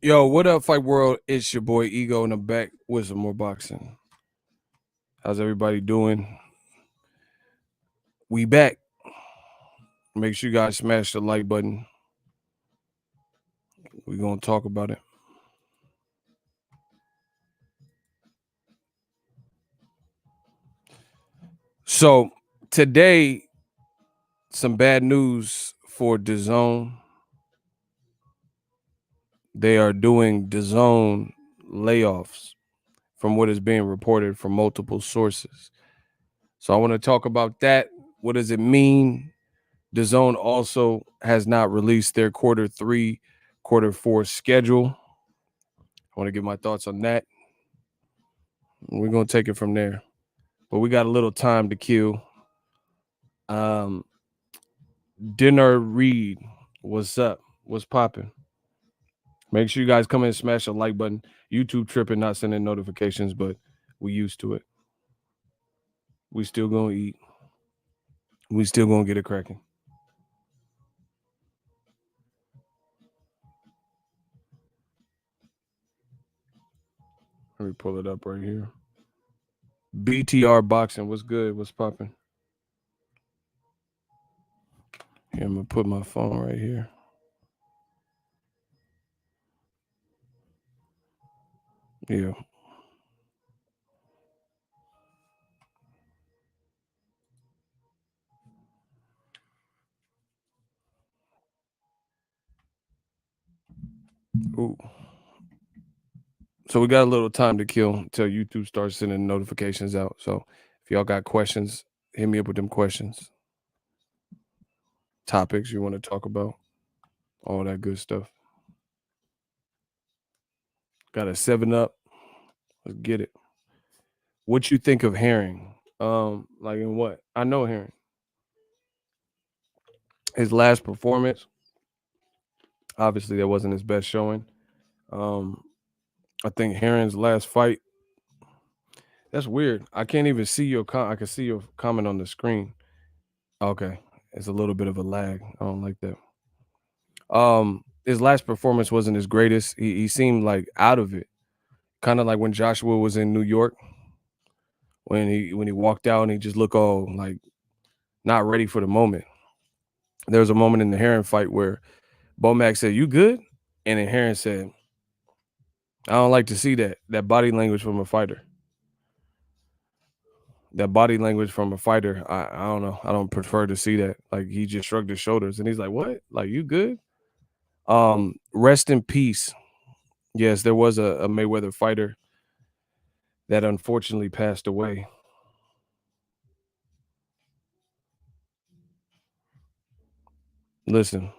Yo, what up, Fight World? It's your boy Ego in the back with some more boxing. How's everybody doing? We back. Make sure you guys smash the like button. We're going to talk about it. So, today, some bad news for DAZN. They are doing DAZN layoffs from what is being reported from multiple sources. So, I want to talk about that. What does it mean? DAZN also has not released their quarter 3, quarter 4 schedule. I want to give my thoughts on that. We're going to take it from there. But we got a little time to kill. Dinner Reed, what's up? What's popping? Make sure you guys come in and smash the like button. YouTube tripping, not sending notifications, but we used to it. We still going to eat. We still going to get it cracking. Let me pull it up right here. BTR Boxing, what's good? What's popping? Here, I'm going to put my phone right here. Yeah. Ooh. So we got a little time to kill until YouTube starts sending notifications out. So if y'all got questions, hit me up with them questions. Topics you want to talk about, all that good stuff. Got a 7-Up. Let's get it. What you think of Herring? Like in what? I know Herring. His last performance, obviously that wasn't his best showing. I think Herring's last fight. That's weird. I can't even see your I can see your comment on the screen. Okay. It's a little bit of a lag. I don't like that. His last performance wasn't his greatest. He seemed like out of it. Kind of like when Joshua was in New York. When he walked out and he just looked all like not ready for the moment. There was a moment in the Herring fight where Bomac said, "You good?" And then Herring said, "I don't like to see that body language from a fighter. That body language from a fighter, I don't know. I don't prefer to see that." Like he just shrugged his shoulders and he's like, "What? Like you good?" Rest in peace. Yes, there was a Mayweather fighter that unfortunately passed away. Listen.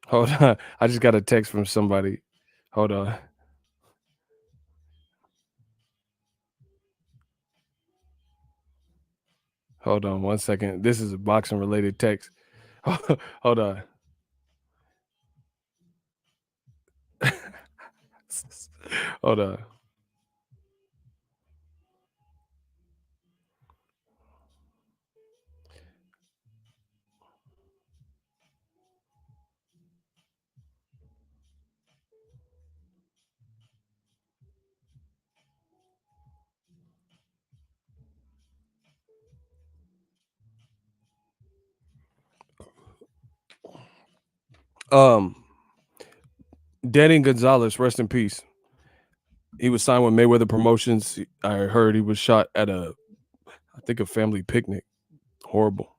Hold on. I just got a text from somebody. Hold on. Hold on 1 second. This is a boxing related text. Hold on. Hold on. Um, Danny Gonzalez, rest in peace. He was signed with Mayweather Promotions. I heard he was shot at I think a family picnic. Horrible,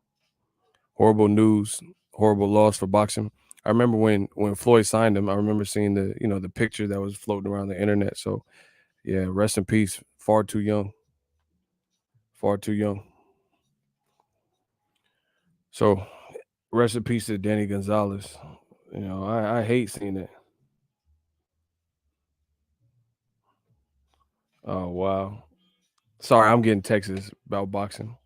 horrible news. Horrible loss for boxing. I remember when Floyd signed him. I remember seeing the picture that was floating around the internet. So yeah, rest in peace. Far too young. Far too young. So rest in peace to Danny Gonzalez. I hate seeing it. Oh wow. Sorry, I'm getting texts about boxing.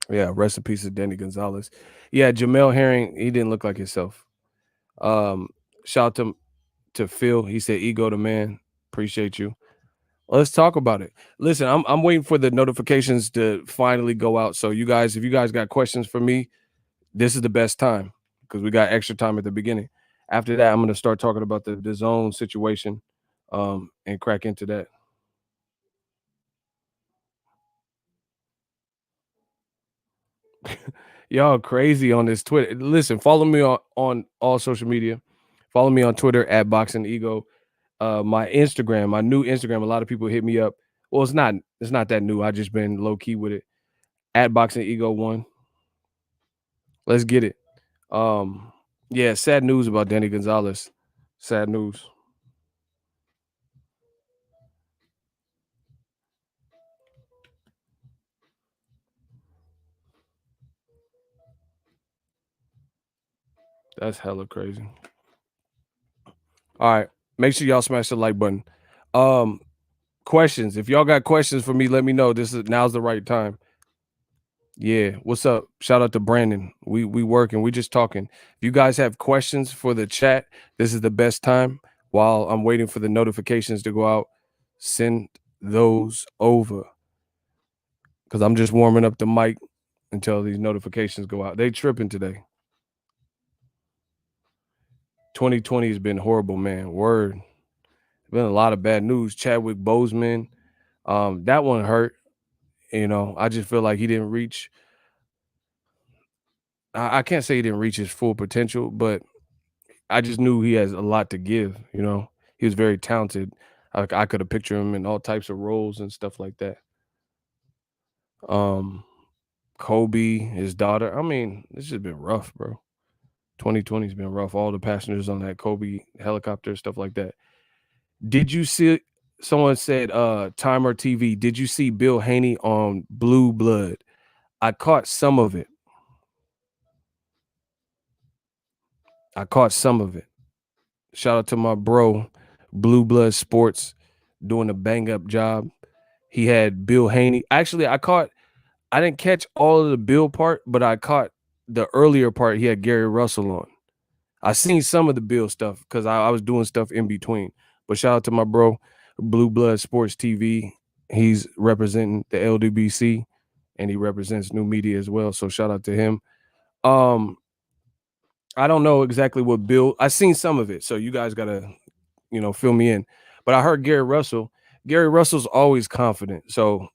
Yeah, rest in peace to Danny Gonzalez. Yeah, Jamel Herring, he didn't look like himself. Um, shout out to Phil. He said, "Ego the man." Appreciate you. Let's talk about it. Listen, I'm waiting for the notifications to finally go out. So you guys, if you guys got questions for me, this is the best time because we got extra time at the beginning. After that, I'm gonna start talking about the zone situation, and crack into that. Y'all crazy on this Twitter. Listen, follow me on all social media. Follow me on Twitter at Boxing Ego. My Instagram, my new Instagram. A lot of people hit me up. Well, it's not that new. I just been low key with it at Boxing Ego One. Let's get it. Um, yeah, sad news about Danny Gonzalez. Sad news. That's hella crazy. All right, make sure y'all smash the like button. Um, Questions. If y'all got questions for me, let me know. Now's the right time. Yeah, what's up? Shout out to Brandon. We working. We just talking. If you guys have questions for the chat, this is the best time. While I'm waiting for the notifications to go out, send those over because I'm just warming up the mic until these notifications go out. They tripping today. 2020 has been horrible, man. Word. Been a lot of bad news. Chadwick Boseman, that one hurt. I just feel like he didn't reach. I can't say he didn't reach his full potential, but I just knew he has a lot to give. He was very talented. I could have pictured him in all types of roles and stuff like that. Um, Kobe, his daughter. I mean, this has been rough, bro. 2020's been rough. All the passengers on that Kobe helicopter, stuff like that. Did you see? Someone said, Timer TV. Did you see Bill Haney on Blue Blood? I caught some of it. I caught some of it. Shout out to my bro, Blue Blood Sports, doing a bang up job. He had Bill Haney. Actually, I didn't catch all of the Bill part, but I caught the earlier part. He had Gary Russell on. I seen some of the Bill stuff because I was doing stuff in between. But shout out to my bro, Blue Blood Sports TV. He's representing the LDBC and he represents new media as well. So shout out to him. Um, I don't know exactly what Bill. I seen some of it, so you guys gotta, fill me in. But I heard Gary Russell. Gary Russell's always confident, so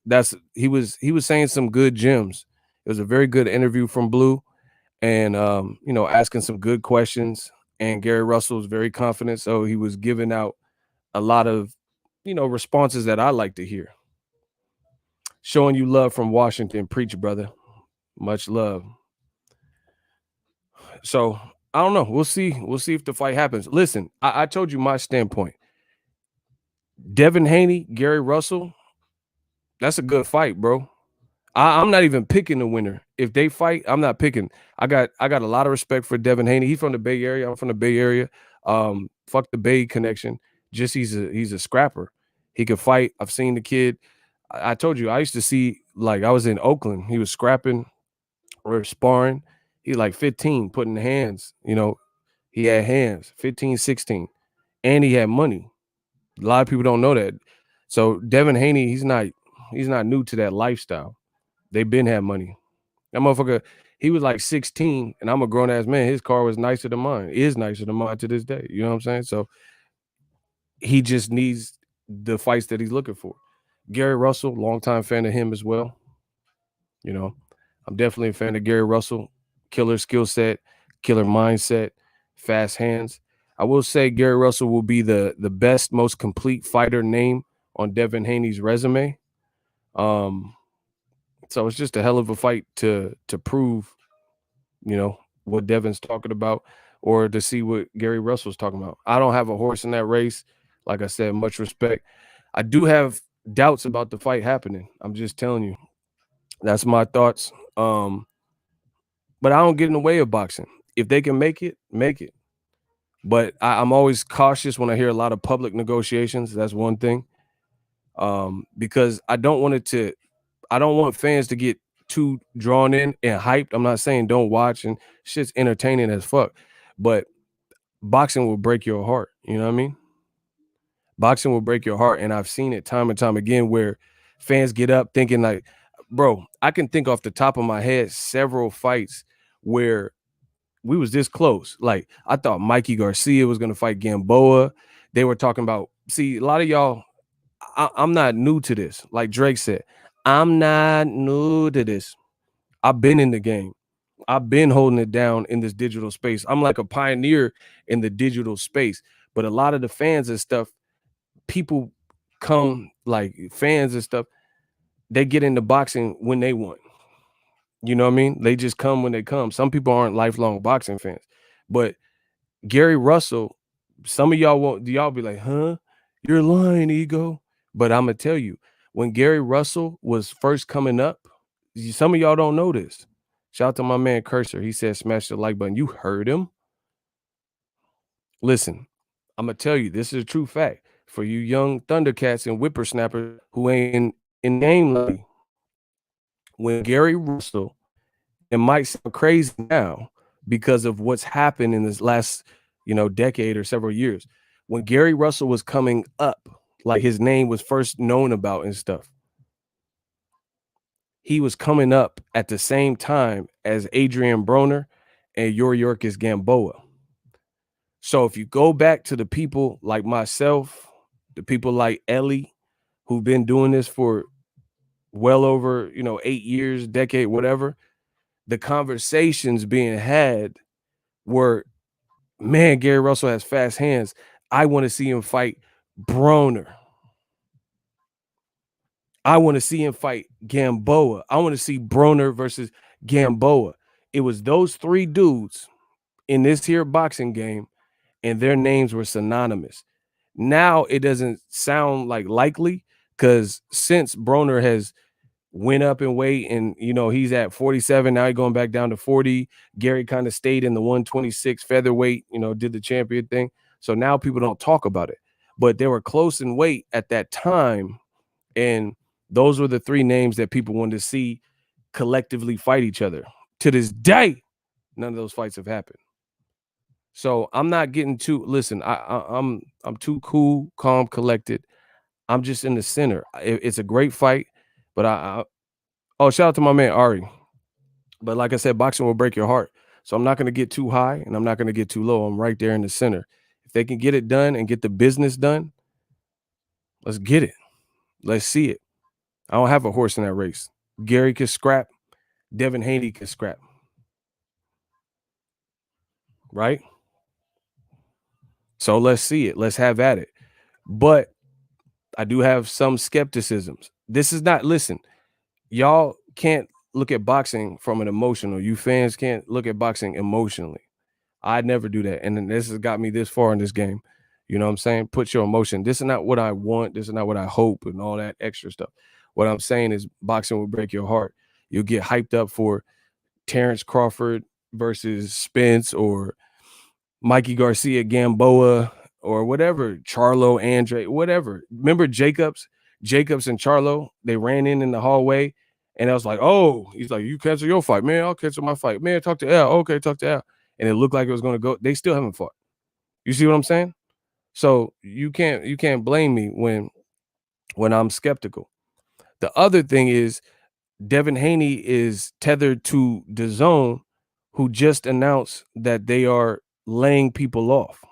he was saying some good gems. It was a very good interview from Blue, and asking some good questions. And Gary Russell was very confident, so he was giving out a lot of, responses that I like to hear. Showing you love from Washington, preach, brother. Much love. So I don't know. We'll see. We'll see if the fight happens. Listen, I told you my standpoint. Devin Haney, Gary Russell, that's a good fight, bro. I'm not even picking the winner. If they fight, I'm not picking. I got a lot of respect for Devin Haney. He's from the Bay Area. I'm from the Bay Area. Fuck the Bay connection. Just he's a scrapper. He could fight. I've seen the kid. I told you I used to see, like, I was in Oakland. He was scrapping or sparring. He like 15, putting hands. He had hands, 15, 16, and he had money. A lot of people don't know that. So Devin Haney, he's not new to that lifestyle. They been had money. That motherfucker, he was like 16, and I'm a grown ass man. His car was nicer than mine. Is nicer than mine to this day. You know what I'm saying? So he just needs the fights that he's looking for. Gary Russell, longtime fan of him as well. You know, I'm definitely a fan of Gary Russell. Killer skill set, killer mindset, fast hands. I will say Gary Russell will be the best, most complete fighter name on Devin Haney's resume. Um, so it's just a hell of a fight to prove, what Devin's talking about, or to see what Gary Russell's talking about. I don't have a horse in that race. Like I said, much respect. I do have doubts about the fight happening. I'm just telling you. That's my thoughts. But I don't get in the way of boxing. If they can make it, make it. But I'm always cautious when I hear a lot of public negotiations. That's one thing. Because I don't want fans to get too drawn in and hyped. I'm not saying don't watch, and shit's entertaining as fuck. But boxing will break your heart. You know what I mean? Boxing will break your heart, and I've seen it time and time again where fans get up thinking like, bro, I can think off the top of my head several fights where we was this close. Like I thought Mikey Garcia was gonna fight Gamboa. They were talking about, see, a lot of y'all, I'm not new to this. Like Drake said, I'm not new to this. I've been in the game. I've been holding it down in this digital space. I'm like a pioneer in the digital space. But a lot of the fans and stuff, people come like fans and stuff, they get into boxing when they want. You know what I mean? They just come when they come. Some people aren't lifelong boxing fans. But Gary Russell, some of y'all won't, y'all be like, huh? You're lying, ego. But I'm gonna tell you, when Gary Russell was first coming up, some of y'all don't know this. Shout out to my man Cursor. He said smash the like button. You heard him. Listen, I'm gonna tell you, this is a true fact. For you young Thundercats and whippersnappers who ain't in game lately, when Gary Russell, it might sound crazy now because of what's happened in this last, decade or several years. When Gary Russell was coming up, like his name was first known about and stuff, he was coming up at the same time as Adrian Broner and Yorkis Gamboa. So if you go back to the people like myself, the people like Ellie, who've been doing this for well over, 8 years, decade, whatever, the conversations being had were, man, Gary Russell has fast hands. I want to see him fight Broner. I want to see him fight Gamboa. I want to see Broner versus Gamboa. It was those three dudes in this here boxing game, and their names were synonymous. Now it doesn't sound like likely because since Broner has went up in weight and he's at 47, now he's going back down to 40. Gary kind of stayed in the 126 featherweight, did the champion thing. So now people don't talk about it, but they were close in weight at that time, and those were the three names that people wanted to see collectively fight each other. To this day, none of those fights have happened. So I'm not getting too, listen, I'm too cool, calm, collected. I'm just in the center. It's a great fight, but oh, shout out to my man Ari. But like I said, boxing will break your heart. So I'm not going to get too high and I'm not going to get too low. I'm right there in the center. If they can get it done and get the business done, let's get it. Let's see it. I don't have a horse in that race. Gary can scrap. Devin Haney can scrap. Right? So let's see it. Let's have at it. But I do have some skepticisms. This is not, listen, y'all can't look at boxing from an emotional. You fans can't look at boxing emotionally. I'd never do that. And then this has got me this far in this game. You know what I'm saying? Put your emotion. This is not what I want. This is not what I hope and all that extra stuff. What I'm saying is boxing will break your heart. You'll get hyped up for Terrence Crawford versus Spence or Mikey Garcia Gamboa or whatever, Charlo, Andre, whatever. Remember Jacobs and Charlo, they ran in the hallway and I was like, oh, he's like, you cancel your fight, man. I'll cancel my fight, man. Talk to L. Okay, talk to L. And it looked like it was going to go. They still haven't fought. You see what I'm saying? So you can't blame me when I'm skeptical. The other thing is Devin Haney is tethered to DAZN, who just announced that they are laying people off.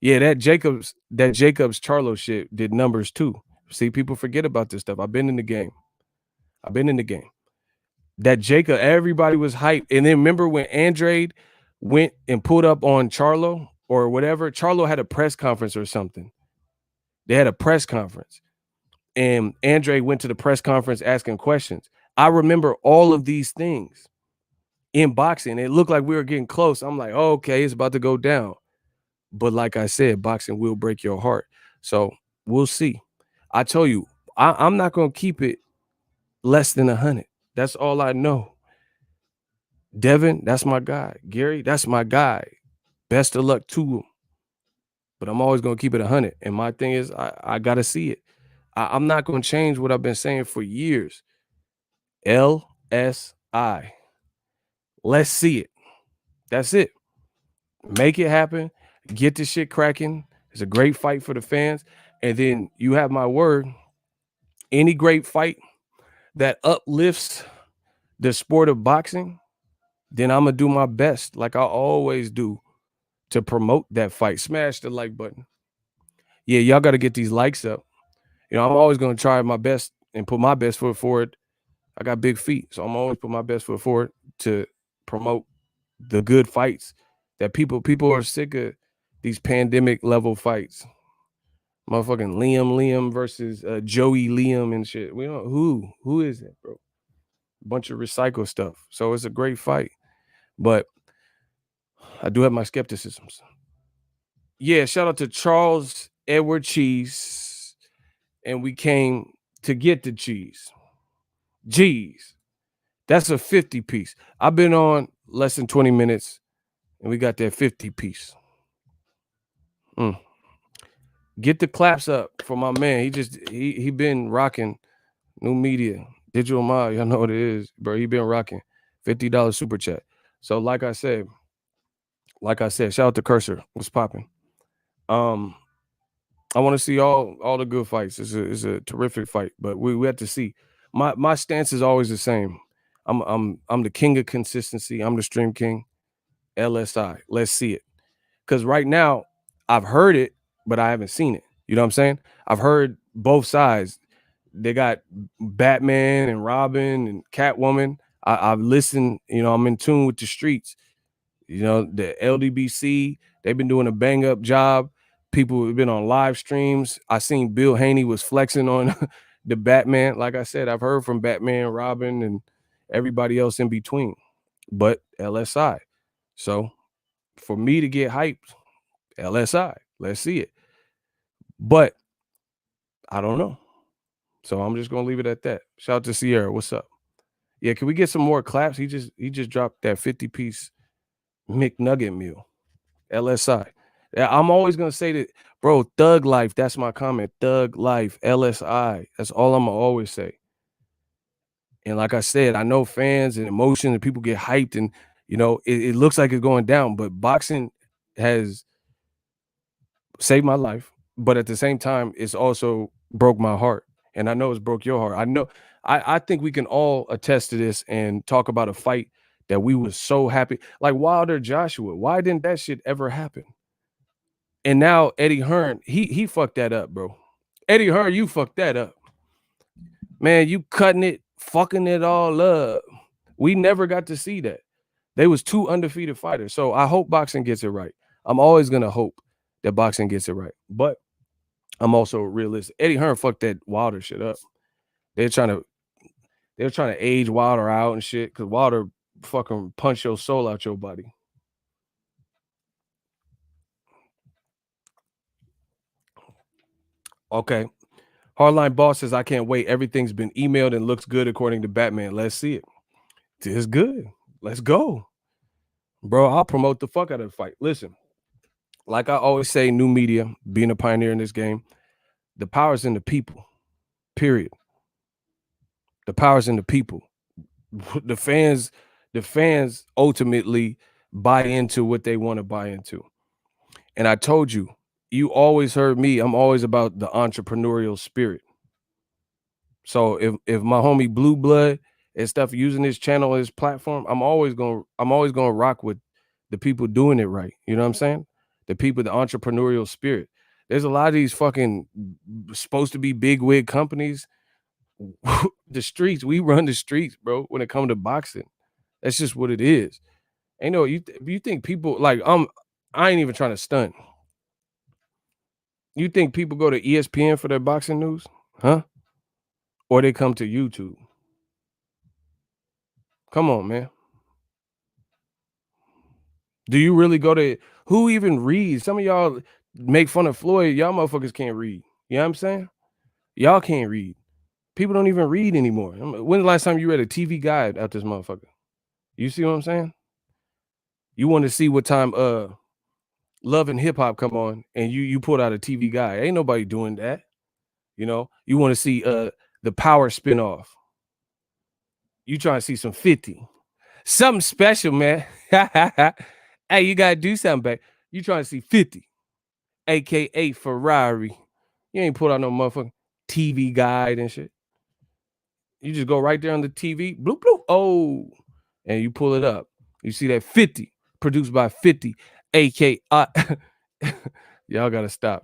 Yeah, that Jacobs Charlo shit did numbers too. See, people forget about this stuff. I've been in the game. That Jacob, everybody was hyped. And then remember when Andrade went and pulled up on Charlo or whatever? Charlo had a press conference or something. They had a press conference. And Andrade went to the press conference asking questions. I remember all of these things in boxing. It looked like we were getting close. I'm like, oh, okay, it's about to go down. But like I said, boxing will break your heart. So we'll see. I tell you, I'm not going to keep it less than 100. That's all I know. Devin, that's my guy. Gary, that's my guy. Best of luck to him. But I'm always going to keep it 100. And my thing is, I got to see it. I'm not going to change what I've been saying for years. LSI. Let's see it. That's it. Make it happen. Get the shit cracking. It's a great fight for the fans. And then you have my word, any great fight that uplifts the sport of boxing, then I'm going to do my best, like I always do, to promote that fight. Smash the like button. Yeah, y'all got to get these likes up. I'm always going to try my best and put my best foot forward. I got big feet, so I'm always put my best foot forward to promote the good fights that people are sick of these pandemic level fights. Motherfucking Liam versus Joey Liam and shit. We don't who is it, bro? Bunch of recycled stuff. So it's a great fight, but I do have my skepticisms. Yeah, shout out to Charles Edward Cheese, and we came to get the cheese. Jeez, that's a 50 piece. I've been on less than 20 minutes, and we got that 50 piece. Get the claps up for my man. He been rocking new media, digital mile. Y'all know what it is, bro. He been rocking $50 super chat. So like I said, shout out to Cursor. What's popping? I want to see all the good fights. It's a terrific fight, but we have to see. My stance is always the same. I'm the king of consistency. I'm the stream king. LSI. Let's see it. Because right now I've heard it, but I haven't seen it. You know what I'm saying? I've heard both sides. They got Batman and Robin and Catwoman. I've listened. I'm in tune with the streets. The LDBC. They've been doing a bang up job. People have been on live streams. I seen Bill Haney was flexing on the Batman. Like I said, I've heard from Batman, Robin, and everybody else in between. But LSI. So for me to get hyped, LSI. Let's see it. But I don't know. So I'm just gonna leave it at that. Shout out to Sierra. What's up? Yeah, can we get some more claps? He just dropped that 50-piece McNugget meal. LSI. Yeah, I'm always gonna say that, bro. Thug life. That's my comment. Thug life. LSI. That's all I'm gonna always say. And like I said, I know fans and emotions and people get hyped, and it looks like it's going down, but boxing has saved my life. But at the same time, it's also broke my heart. And I know it's broke your heart. I know I think we can all attest to this and talk about a fight that we were so happy. Like Wilder Joshua. Why didn't that shit ever happen? And now Eddie Hearn, he fucked that up, bro. Eddie Hearn, you fucked that up. Man, you cutting it, fucking it all up. We never got to see that. They was two undefeated fighters. So I hope boxing gets it right. I'm always gonna hope that boxing gets it right. But I'm also realistic. Eddie Hearn fucked that Wilder shit up. They're trying to age Wilder out and shit, because Wilder fucking punch your soul out your body. Okay. Hardline Boss says, I can't wait. Everything's been emailed and looks good according to Batman. Let's see it. It's good. Let's go. Bro, I'll promote the fuck out of the fight. Listen, like I always say, new media, being a pioneer in this game, the power's in the people, period. The power's in the people. The fans ultimately buy into what they want to buy into. And I told you, you always heard me. I'm always about the entrepreneurial spirit. So if my homie Blue Blood and stuff using his channel, his platform, I'm always gonna rock with the people doing it right. You know what I'm saying? The people, the entrepreneurial spirit. There's a lot of these fucking supposed to be big wig companies. The streets, we run the streets, bro. When it comes to boxing, that's just what it is. Ain't no you think people like I ain't even trying to stunt. You think people go to ESPN for their boxing news, huh? Or they come to YouTube? Come on, man. Do you really go to who even reads? Some of y'all make fun of Floyd. Y'all motherfuckers can't read. You know what I'm saying? Y'all can't read. People don't even read anymore. When's the last time you read a TV guide out this motherfucker? You see what I'm saying? You want to see what time Love and Hip Hop come on, and you pulled out a TV guide. Ain't nobody doing that. You want to see the Power spinoff. You trying to see some 50. Something special, man. Hey, you gotta do something back. You trying to see 50. aka Ferrari. You ain't put out no motherfucking TV guide and shit. You just go right there on the TV, bloop bloop. Oh, and you pull it up. You see that 50 produced by 50, aka. Y'all gotta stop.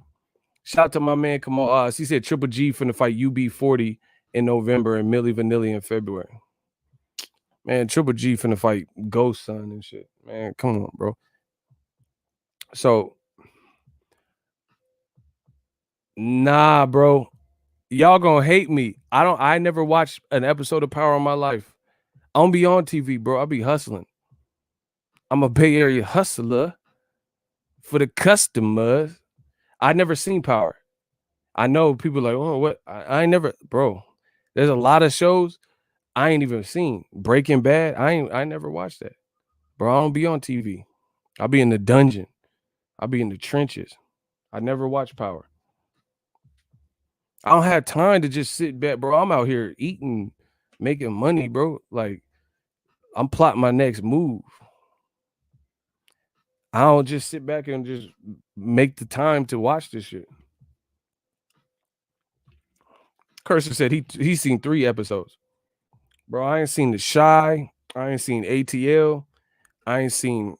Shout out to my man Kamal. He said Triple G finna fight UB40 in November and Milli Vanilli in February. Man, Triple G finna fight Ghost Son and shit. Man, come on, bro. So, nah, bro. Y'all gonna hate me. I never watched an episode of Power in my life. I don't be on TV, bro. I be hustling. I'm a Bay Area hustler for the customers. I never seen Power. I know people like, oh, what? I ain't never, bro. There's a lot of shows I ain't even seen. Breaking Bad, I never watched that. Bro, I don't be on TV. I'll be in the dungeon. I'll be in the trenches. I never watch Power. I don't have time to just sit back, bro. I'm out here eating, making money, bro. Like, I'm plotting my next move. I don't just sit back and just make the time to watch this shit. Cursor said he's seen 3 episodes. Bro, I ain't seen The Shy. I ain't seen ATL. I ain't seen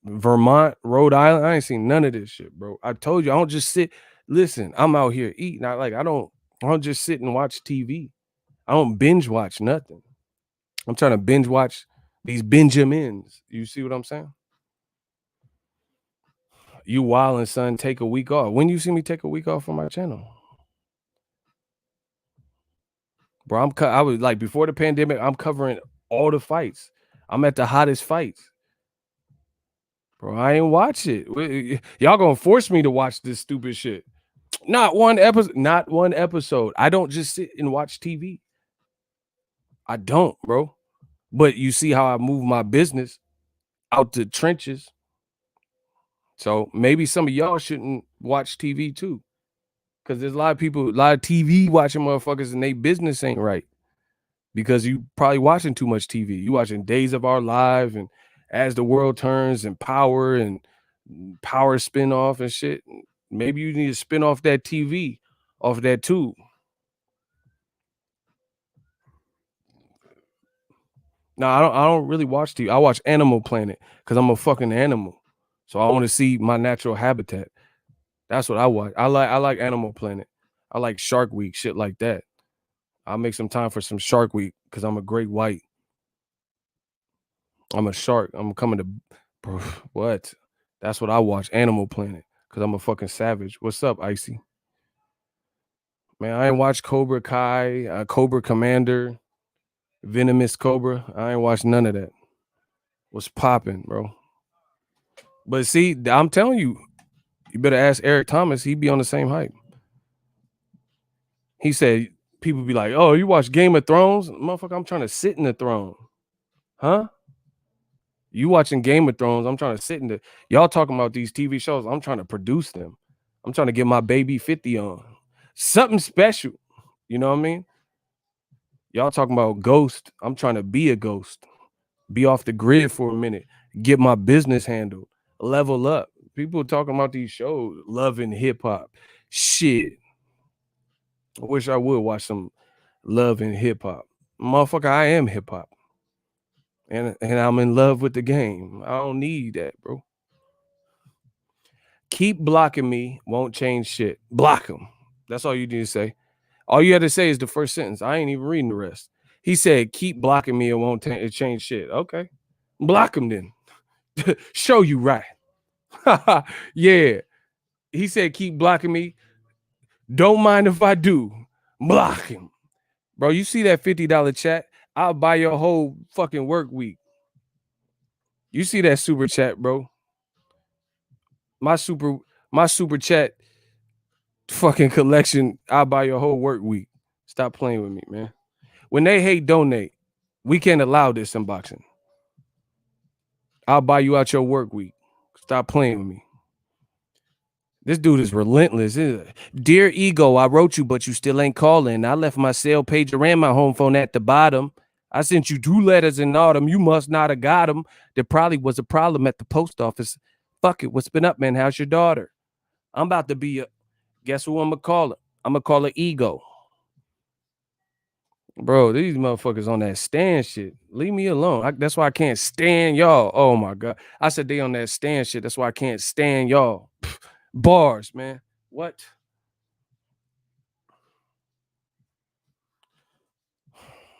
Vermont, Rhode Island. I ain't seen none of this shit, bro. I told you, I don't just sit. Listen, I'm out here eating. I don't just sit and watch TV. I don't binge watch nothing. I'm trying to binge watch these Benjamins. You see what I'm saying? You wildin', son, take a week off. When you see me take a week off from my channel? Bro, I was like, before the pandemic, I'm covering all the fights. I'm at the hottest fights. Bro, I ain't watch it. Y'all gonna force me to watch this stupid shit. Not one episode. I don't just sit and watch TV. I don't, bro. But you see how I move my business out the trenches. So maybe some of y'all shouldn't watch TV too. Because there's a lot of people, a lot of TV watching motherfuckers and they business ain't right. Because you probably watching too much TV. You watching Days of Our Lives and As the World Turns and Power spinoff and shit. Maybe you need to spin off that TV off that too. No, I don't really watch TV. I watch Animal Planet because I'm a fucking animal. So I want to see my natural habitat. That's what I watch. I like Animal Planet. I like Shark Week, shit like that. I'll make some time for some Shark Week because I'm a great white. I'm a shark. I'm coming to, bro, what? That's what I watch, Animal Planet, because I'm a fucking savage. What's up, Icy? Man, I ain't watch Cobra Kai, Cobra Commander, Venomous Cobra. I ain't watched none of that. What's popping, bro? But see, I'm telling you, you better ask Eric Thomas. He be on the same hype. He said people be like, "Oh, you watch Game of Thrones, motherfucker? I'm trying to sit in the throne, huh? You watching Game of Thrones? I'm trying to sit in the. Y'all talking about these TV shows? I'm trying to produce them. I'm trying to get my baby 50 on something special. You know what I mean? Y'all talking about Ghost? I'm trying to be a ghost. Be off the grid for a minute. Get my business handled. Level up. People talking about these shows, loving hip hop. Shit. I wish I would watch some love and hip hop. Motherfucker, I am hip hop. And I'm in love with the game. I don't need that, bro. Keep blocking me, won't change shit. Block him. That's all you need to say. All you had to say is the first sentence. I ain't even reading the rest. He said, keep blocking me, it won't change shit. Okay. Block him then. Show you right. Yeah. He said, keep blocking me. Don't mind if I do. Block him. Bro, you see that $50 chat? I'll buy your whole fucking work week. You see that super chat, bro? My super chat fucking collection, I'll buy your whole work week. Stop playing with me, man. When they hate donate, we can't allow this unboxing. I'll buy you out your work week. Stop playing with me. This dude is relentless. Dear Ego, I wrote you, but you still ain't calling. I left my cell pager and my home phone at the bottom. I sent you 2 letters in autumn. You must not have got them. There probably was a problem at the post office. Fuck it. What's been up, man? How's your daughter? I'm about to be a, guess who I'm gonna call it? I'm gonna call it ego. Bro, these motherfuckers on that stand shit. Leave me alone. That's why I can't stand y'all. Oh my God. I said they on that stand shit. That's why I can't stand y'all. Bars, man. What?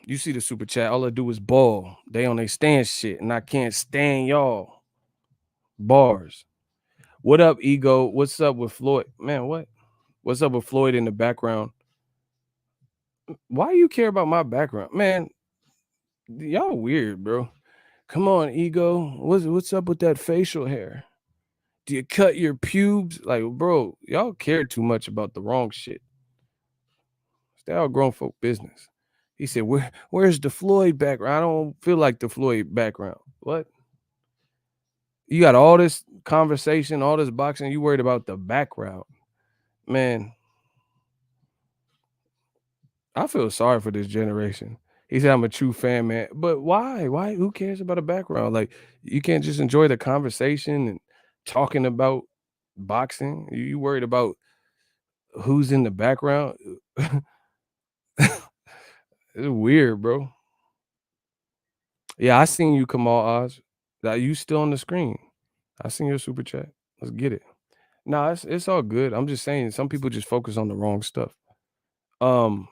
You see the super chat. All I do is ball. They on their stand shit, and I can't stand y'all. Bars. What up, ego? What's up with Floyd? Man, what? What's up with Floyd in the background? Why you care about my background? Man, y'all weird, bro. Come on, ego. What's up with that facial hair? Do you cut your pubes? Like, bro, y'all care too much about the wrong shit. Stay all grown folk business. He said, where's the Floyd background? I don't feel like the Floyd background. What? You got all this conversation, all this boxing, you worried about the background. Man, I feel sorry for this generation. He said, I'm a true fan, man. But why? Why? Who cares about a background? Like, you can't just enjoy the conversation and talking about boxing. You worried about who's in the background? It's weird, bro. Yeah, I seen you, Kamal Oz. That you still on the screen. I seen your super chat. Let's get it. No, it's all good. I'm just saying some people just focus on the wrong stuff. The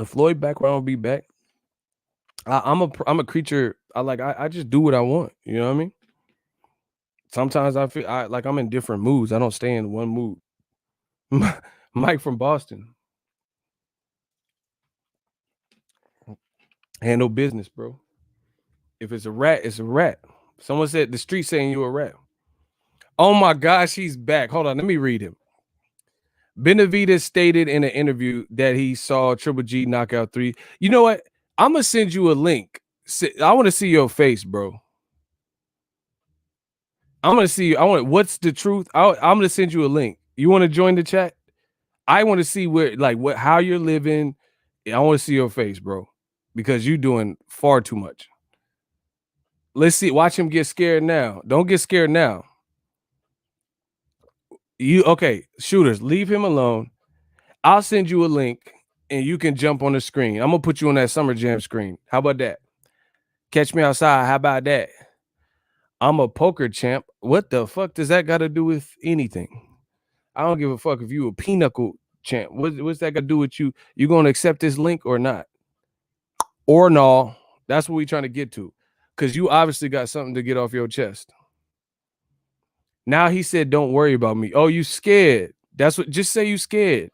Floyd background will be back. I'm a creature. I just do what I want. You know what I mean? Sometimes I feel like I'm in different moods. I don't stay in one mood. Mike from Boston. Handle business, bro. If it's a rat, it's a rat. Someone said the street saying you a rat. Oh my gosh, he's back. Hold on, let me read him. Benavidez stated in an interview that he saw Triple G knock out 3. You know what? I'm gonna send you a link. I want to see your face, bro. I'm gonna see you. What's the truth? I'm gonna send you a link. You want to join the chat? I want to see how you're living. I want to see your face, bro, because you're doing far too much. Let's see. Watch him get scared now. Don't get scared now. Okay, shooters, leave him alone. I'll send you a link and you can jump on the screen. I'm gonna put you on that Summer Jam screen. How about that? Catch me outside. How about that? I'm a poker champ. What the fuck does that got to do with anything? I don't give a fuck if you a pinochle champ. What's that got to do with you? You gonna accept this link or not? Or no? That's what we trying to get to. Because you obviously got something to get off your chest. Now he said, don't worry about me. Oh, you scared. That's what, just say you scared.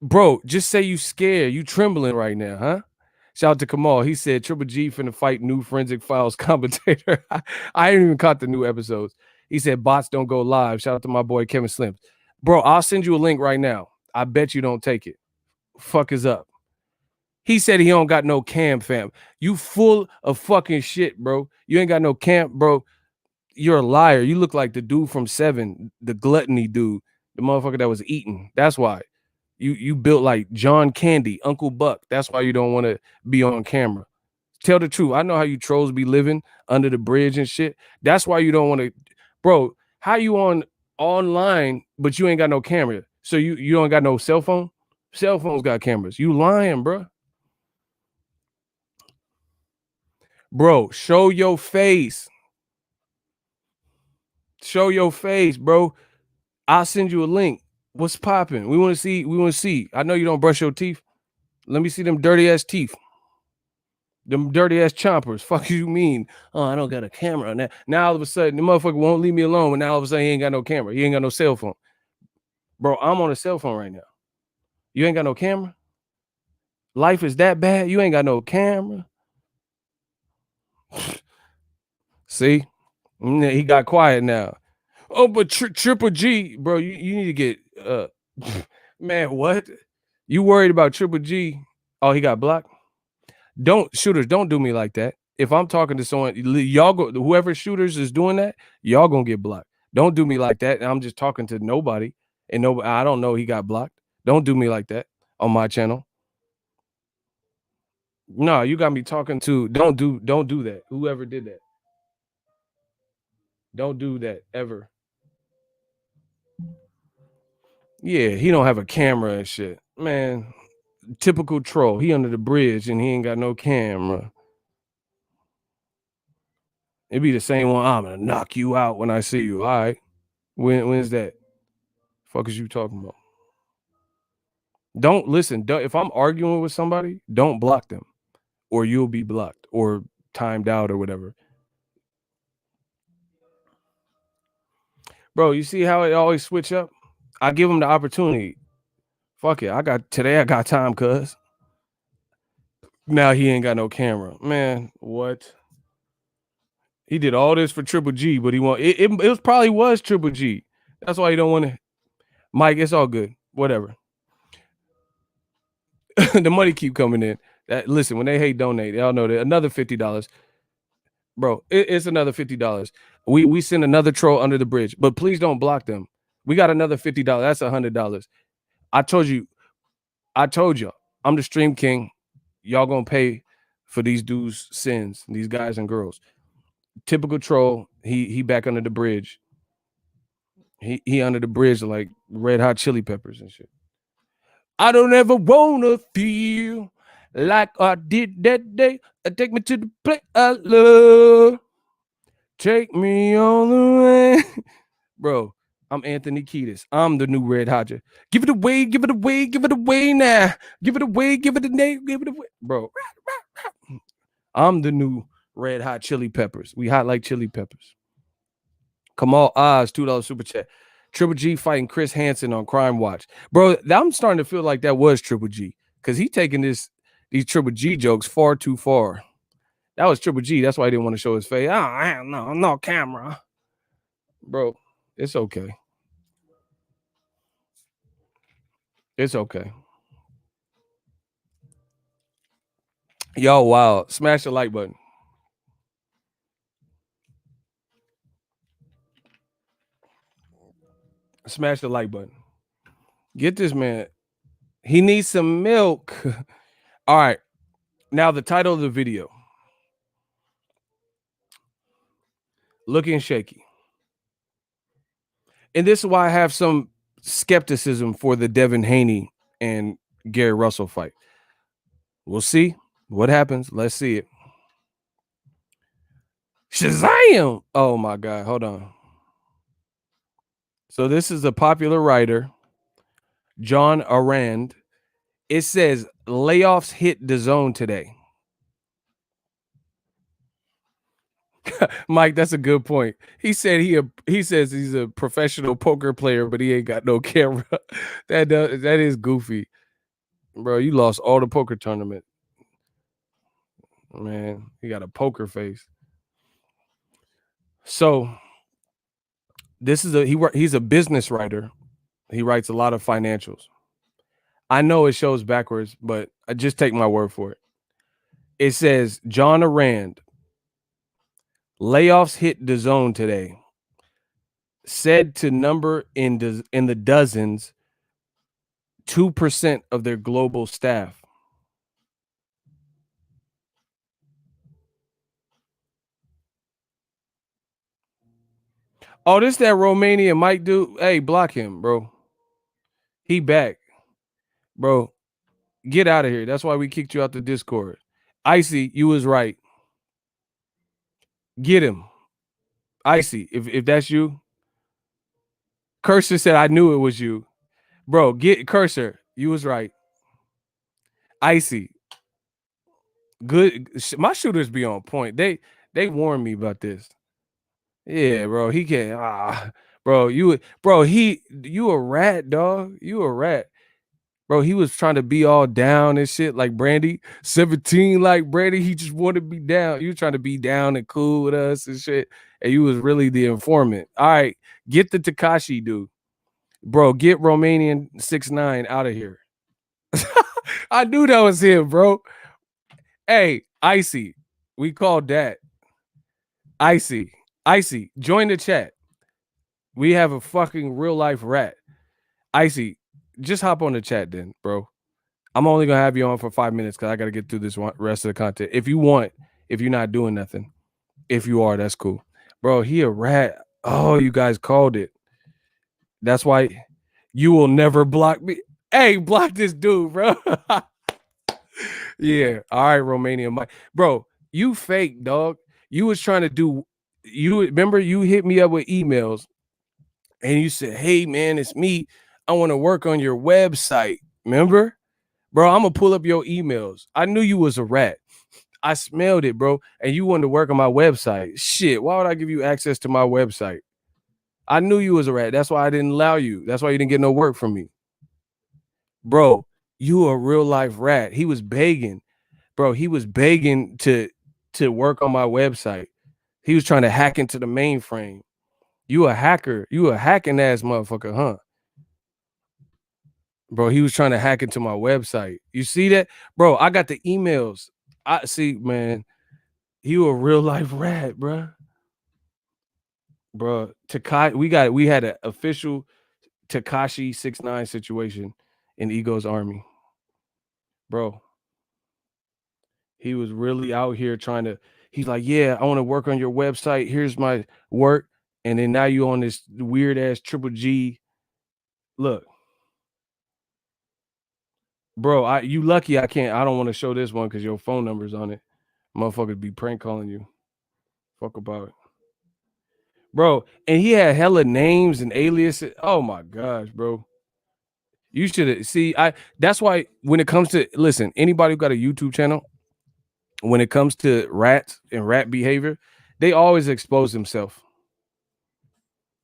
Bro, just say you scared. You trembling right now, huh? Shout out to Kamal. He said Triple G finna fight new Forensic Files commentator. I ain't even caught the new episodes. He said bots don't go live. Shout out to my boy Kevin Slims. Bro, I'll send you a link right now. I bet you don't take it. Fuck is up. He said he don't got no cam, fam. You full of fucking shit, bro. You ain't got no camp, bro. You're a liar. You look like the dude from 7, the gluttony dude, the motherfucker that was eating. That's why. You built like John Candy, Uncle Buck. That's why you don't want to be on camera. Tell the truth. I know how you trolls be living under the bridge and shit. That's why you don't want to, bro. How you online, but you ain't got no camera? So you don't got no cell phone? Cell phones got cameras. You lying, bro. Bro, show your face. Show your face, bro. I'll send you a link. What's popping? We want to see. We want to see. I know you don't brush your teeth. Let me see them dirty ass teeth. Them dirty ass chompers. Fuck you mean? Oh, I don't got a camera on that. Now all of a sudden the motherfucker won't leave me alone. And now all of a sudden he ain't got no camera. He ain't got no cell phone. Bro, I'm on a cell phone right now. You ain't got no camera? Life is that bad? You ain't got no camera? See? He got quiet now. Oh, but Triple G, bro, you need to get man, what? You worried about Triple G? Oh, he got blocked? Don't do me like that. If I'm talking to someone, y'all go, whoever shooters is doing that, y'all gonna get blocked. Don't do me like that. I'm just talking to nobody, and nobody, I don't know he got blocked. Don't do me like that on my channel. No, you got me talking to. Don't do that. Whoever did that. Don't do that ever. Yeah, he don't have a camera and shit. Man, typical troll. He under the bridge and he ain't got no camera. It be the same one. I'm gonna knock you out when I see you. All right. When's that? Fuck is you talking about? Don't listen. If I'm arguing with somebody, don't block them, or you'll be blocked or timed out or whatever. Bro, you see how it always switch up? I give them the opportunity. Fuck it. I got time, cuz. Now he ain't got no camera. Man, what? He did all this for Triple G, but he want it was probably was Triple G. That's why he don't want to. Mike, it's all good. Whatever. The money keep coming in. Listen, when they hate donate, they all know that another $50. Bro, it's another $50. We send another troll under the bridge, but please don't block them. We got another $50. That's $100. I told you, I'm the stream king. Y'all gonna pay for these dudes' sins, these guys and girls. Typical troll. He back under the bridge. He under the bridge like Red Hot Chili Peppers and shit. I don't ever wanna feel like I did that day. Take me to the place I love. Take me all the way. Bro, I'm Anthony Kiedis. I'm the new Red Hot. Give it away, give it away, give it away now. Give it away, give it a name, give it away. Bro, I'm the new Red Hot Chili Peppers. We hot like chili peppers. Kamal Oz, $2 super chat. Triple G fighting Chris Hansen on Crime Watch. Bro, I'm starting to feel like that was Triple G because he taking these Triple G jokes far too far. That was Triple G. That's why he didn't want to show his face. Oh, no camera. Bro, it's okay. It's okay. Yo, wow. Smash the like button. Smash the like button. Get this man. He needs some milk. All right. Now the title of the video. Looking shaky. And this is why I have some skepticism for the Devin Haney and Gary Russell fight. We'll see what happens. Let's see it. Shazam! Oh my God. Hold on. So this is a popular writer, John Arand. It says layoffs hit DAZN today. Mike, that's a good point. He said he says he's a professional poker player, but he ain't got no camera. That is goofy, bro. You lost all the poker tournament, man. He got a poker face. So this is he's a business writer. He writes a lot of financials. I know it shows backwards, but I just take my word for it. It says John Arand. Layoffs hit DAZN today. Said to number in the dozens, 2% of their global staff. Oh, this that Romanian Mike dude. Hey, block him, bro. He back. Bro, get out of here. That's why we kicked you out the Discord. Icy, you was right. Get him. Icy, if that's you. Cursor said, I knew it was you. Bro, get Cursor. You was right. Icy. Good. My shooters be on point. They warned me about this. Yeah, bro. He can't. Bro, you a rat, dog. You a rat. Bro, he was trying to be all down and shit like Brandy. 17 like Brandy. He just wanted to be down. You was trying to be down and cool with us and shit. And you was really the informant. All right, get the Tekashi dude. Bro, get Romanian 6'9" out of here. I knew that was him, bro. Hey, Icy. We called that. Icy, join the chat. We have a fucking real life rat. Icy, just hop on the chat then, bro. I'm only gonna have you on for 5 minutes because I gotta get through this rest of the content. If you want, if you're not doing nothing, if you are, that's cool, bro. He a rat. Oh, you guys called it. That's why you will never block me. Hey, block this dude, bro. Yeah. All right, Romania Mike. Bro, you fake, dog. You was trying to do you remember you hit me up with emails and you said, "Hey man, it's me. I want to work on your website." Remember? Bro, I'm gonna pull up your emails. I knew you was a rat. I smelled it, bro. And you wanted to work on my website. Shit, why would I give you access to my website? I knew you was a rat. That's why I didn't allow you. That's why you didn't get no work from me. Bro, you a real life rat. He was begging. Bro, he was begging to work on my website. He was trying to hack into the mainframe. You a hacker. You a hacking ass motherfucker, huh? Bro, he was trying to hack into my website. You see that? Bro, I got the emails. I see, man. You a real life rat, bro. Bro, Takai, we had an official Takashi 6ix9ine situation in Ego's army. Bro, he was really out here trying to. He's like, yeah, I want to work on your website. Here's my work. And then now you on this weird ass Triple G. Look, bro, you lucky I don't want to show this one because your phone number's on it. Motherfuckers be prank calling you. Fuck about it. Bro, and he had hella names and aliases. Oh my gosh, bro. You should see. That's why when it comes to listen, anybody who got a YouTube channel, when it comes to rats and rat behavior, they always expose themselves.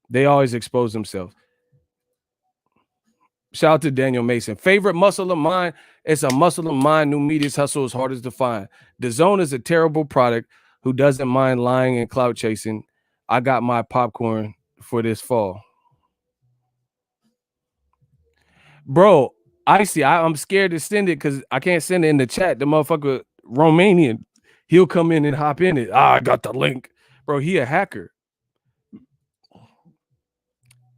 They always expose themselves. Shout out to Daniel Mason. Favorite muscle of mine. It's a muscle of mine. New media's hustle is hardest to find. DAZN is a terrible product who doesn't mind lying and clout chasing. I got my popcorn for this fall. Bro, I'm scared to send it because I can't send it in the chat. The motherfucker Romanian, he'll come in and hop in it. I got the link. Bro, he a hacker.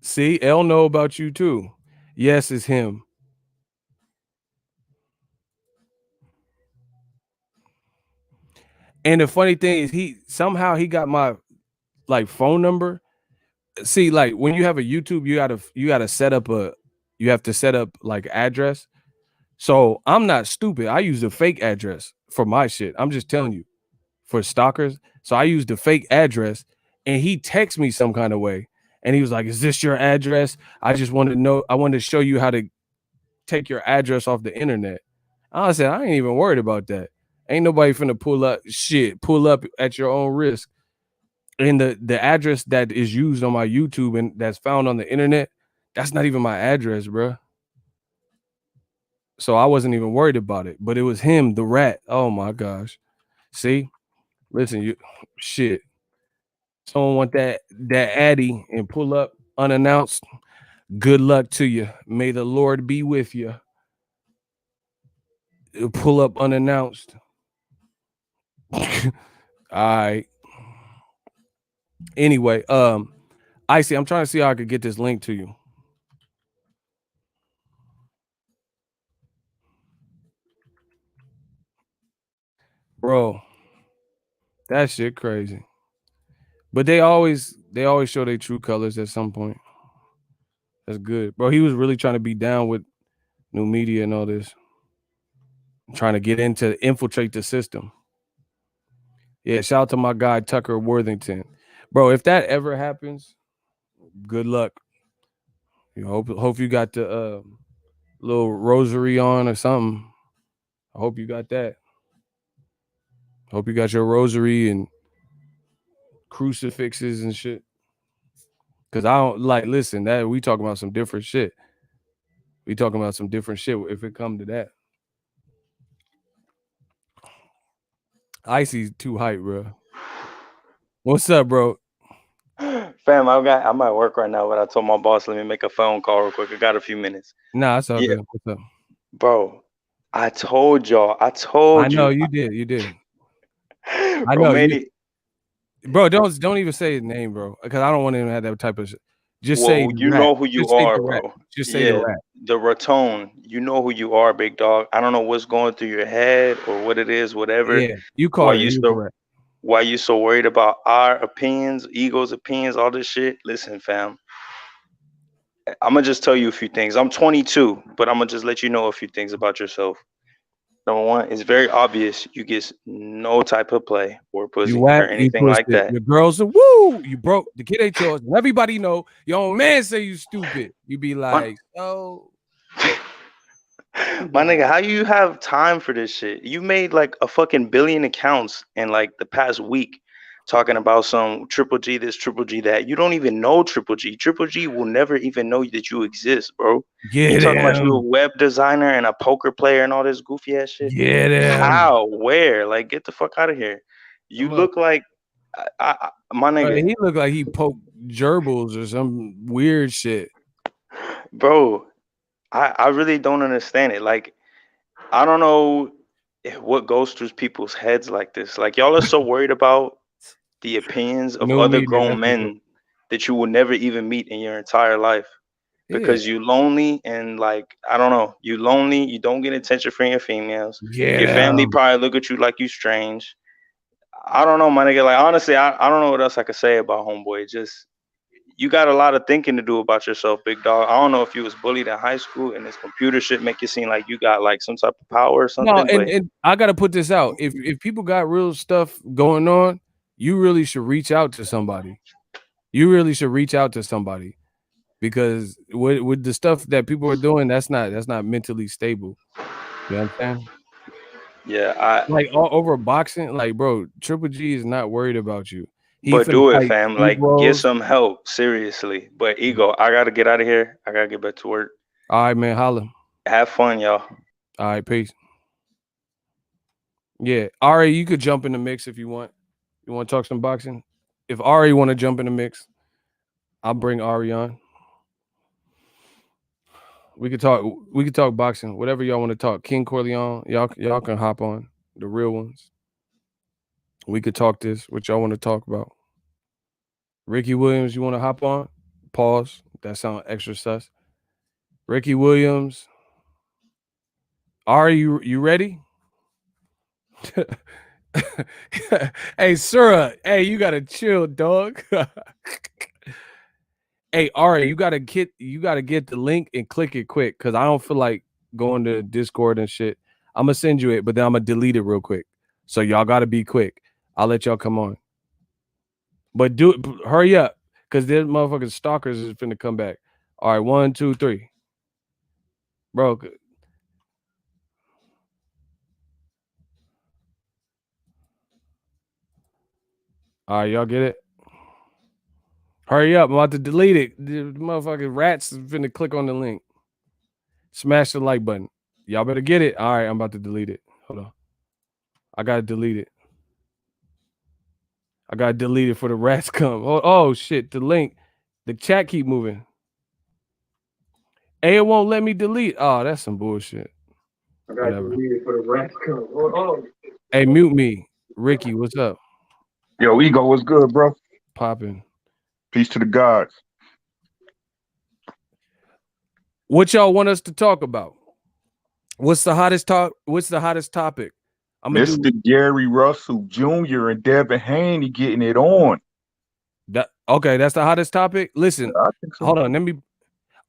See, L know about you too. Yes, it's him. And the funny thing is he got my like phone number. See, like when you have a YouTube, you gotta set up you have to set up like address. So I'm not stupid. I use a fake address for my shit. I'm just telling you, for stalkers. So I used the fake address and he texted me some kind of way. And he was like, "Is this your address? I just wanted to know, I wanted to show you how to take your address off the internet." I said, I ain't even worried about that. Ain't nobody finna pull up at your own risk. And the address that is used on my YouTube and that's found on the internet, that's not even my address, bro. So I wasn't even worried about it. But it was him, the rat. Oh my gosh. See? Listen, you shit. Someone want that Addy and pull up unannounced. Good luck to you. May the Lord be with you. Pull up unannounced. All right. Anyway, Icy, I'm trying to see how I could get this link to you. Bro, that shit crazy. But they always show their true colors at some point. That's good. Bro, he was really trying to be down with new media and all this. Trying to get into infiltrate the system. Yeah, shout out to my guy Tucker Worthington. Bro, if that ever happens, good luck. You hope you got the little rosary on or something. I hope you got that. Hope you got your rosary and crucifixes and shit. Cause I don't listen, that we talking about some different shit. We talking about some different shit if it come to that. Icy's too hype, bro. What's up, bro? Fam, I'm at work right now, but I told my boss, let me make a phone call real quick. I got a few minutes. Nah, it's all good. What's up? Bro, I told y'all. I know you did. I know you. Bro, don't even say his name, bro. Because I don't want him to have that type of shit. Just say you rat. know who you are, bro. Just say the rat. The Ratone. You know who you are, big dog. I don't know what's going through your head or what it is, whatever. Yeah, you call you the rat. why you so worried about our opinions, ego's opinions, all this shit. Listen, fam, I'm gonna just tell you a few things. I'm 22, but I'm gonna just let you know a few things about yourself. Number one, it's very obvious you get no type of play or You pussy whack, or you anything like twisted. that. Your girls are woo. You broke. The kid ain't yours. And everybody know your own man say you stupid. You be My, like, oh, my nigga, how you have time for this shit? You made like a fucking billion accounts in like the past week talking about some triple G this, triple G that. You don't even know triple G. Triple G will never even know that you exist, bro. You get talking about you a him, web designer and a poker player and all this goofy ass shit? get him. How? Where? Like, get the fuck out of here. You I'm up. look like my nigga, He looked like he poked gerbils or some weird shit. bro. I really don't understand it. Like, I don't know what goes through people's heads like this. Like, y'all are so worried about the opinions of New other media. grown That's what's up. men that you will never even meet in your entire life Yeah, because you lonely and like I don't know, you lonely. You don't get attention from your females. get Your family him. probably look at you like you strange. I don't know, my nigga. Like honestly, I don't know what else I could say about homeboy. Just you got a lot of thinking to do about yourself, big dog. I don't know if you was bullied in high school and this computer shit make you seem like you got like some type of power or No, something, but and I gotta put this out. If people got real stuff going on, you really should reach out to somebody. You really should reach out to somebody because with the stuff that people are doing, that's not mentally stable. You understand? yeah, I Like all over boxing, like bro, Triple G is not worried about you. He but finna do it, fight fam. Steve Like get Rose. some help, seriously. But ego, I gotta get out of here. I gotta get back to work. All right, man, holla. Have fun, y'all. All right, peace. Yeah, Ari, you could jump in the mix if you want. You want to talk some boxing? If Ari want to jump in the mix, I'll bring Ari on. We could talk. We could talk boxing. Whatever y'all want to talk. King Corleone, y'all can hop on the real ones. We could talk this. What y'all want to talk about? Ricky Williams, you want to hop on? Pause. That sound extra sus. Ricky Williams. Ari, you ready? Hey, Sura. Hey, you gotta chill, dog. Hey, Ari, you gotta get the link and click it quick because I don't feel like going to Discord and shit. I'm gonna send you it, but then I'm gonna delete it real quick. So y'all gotta be quick. I'll let y'all come on. But hurry up, because there's motherfucking stalkers is finna come back. All right, 1, 2, 3. Bro. All right, y'all get it? Hurry up, I'm about to delete it. The motherfucking rats is finna click on the link. Smash the like button. Y'all better get it. All right, I'm about to delete it. Hold on. I gotta delete it. I gotta delete it for the rats come. Oh shit, the link. The chat keep moving. Hey, it won't let me delete. Oh, that's some bullshit. I gotta Whatever. delete it for the rest. Hey, mute me. Ricky, what's up? Yo, ego, what's good, bro? Popping. Peace to the gods. What y'all want us to talk about? What's the hottest topic? I'm gonna do Mr. Gary Russell Jr. and Devin Haney getting it on. that. Okay, that's the hottest topic. Listen, I think so. hold on. Let me.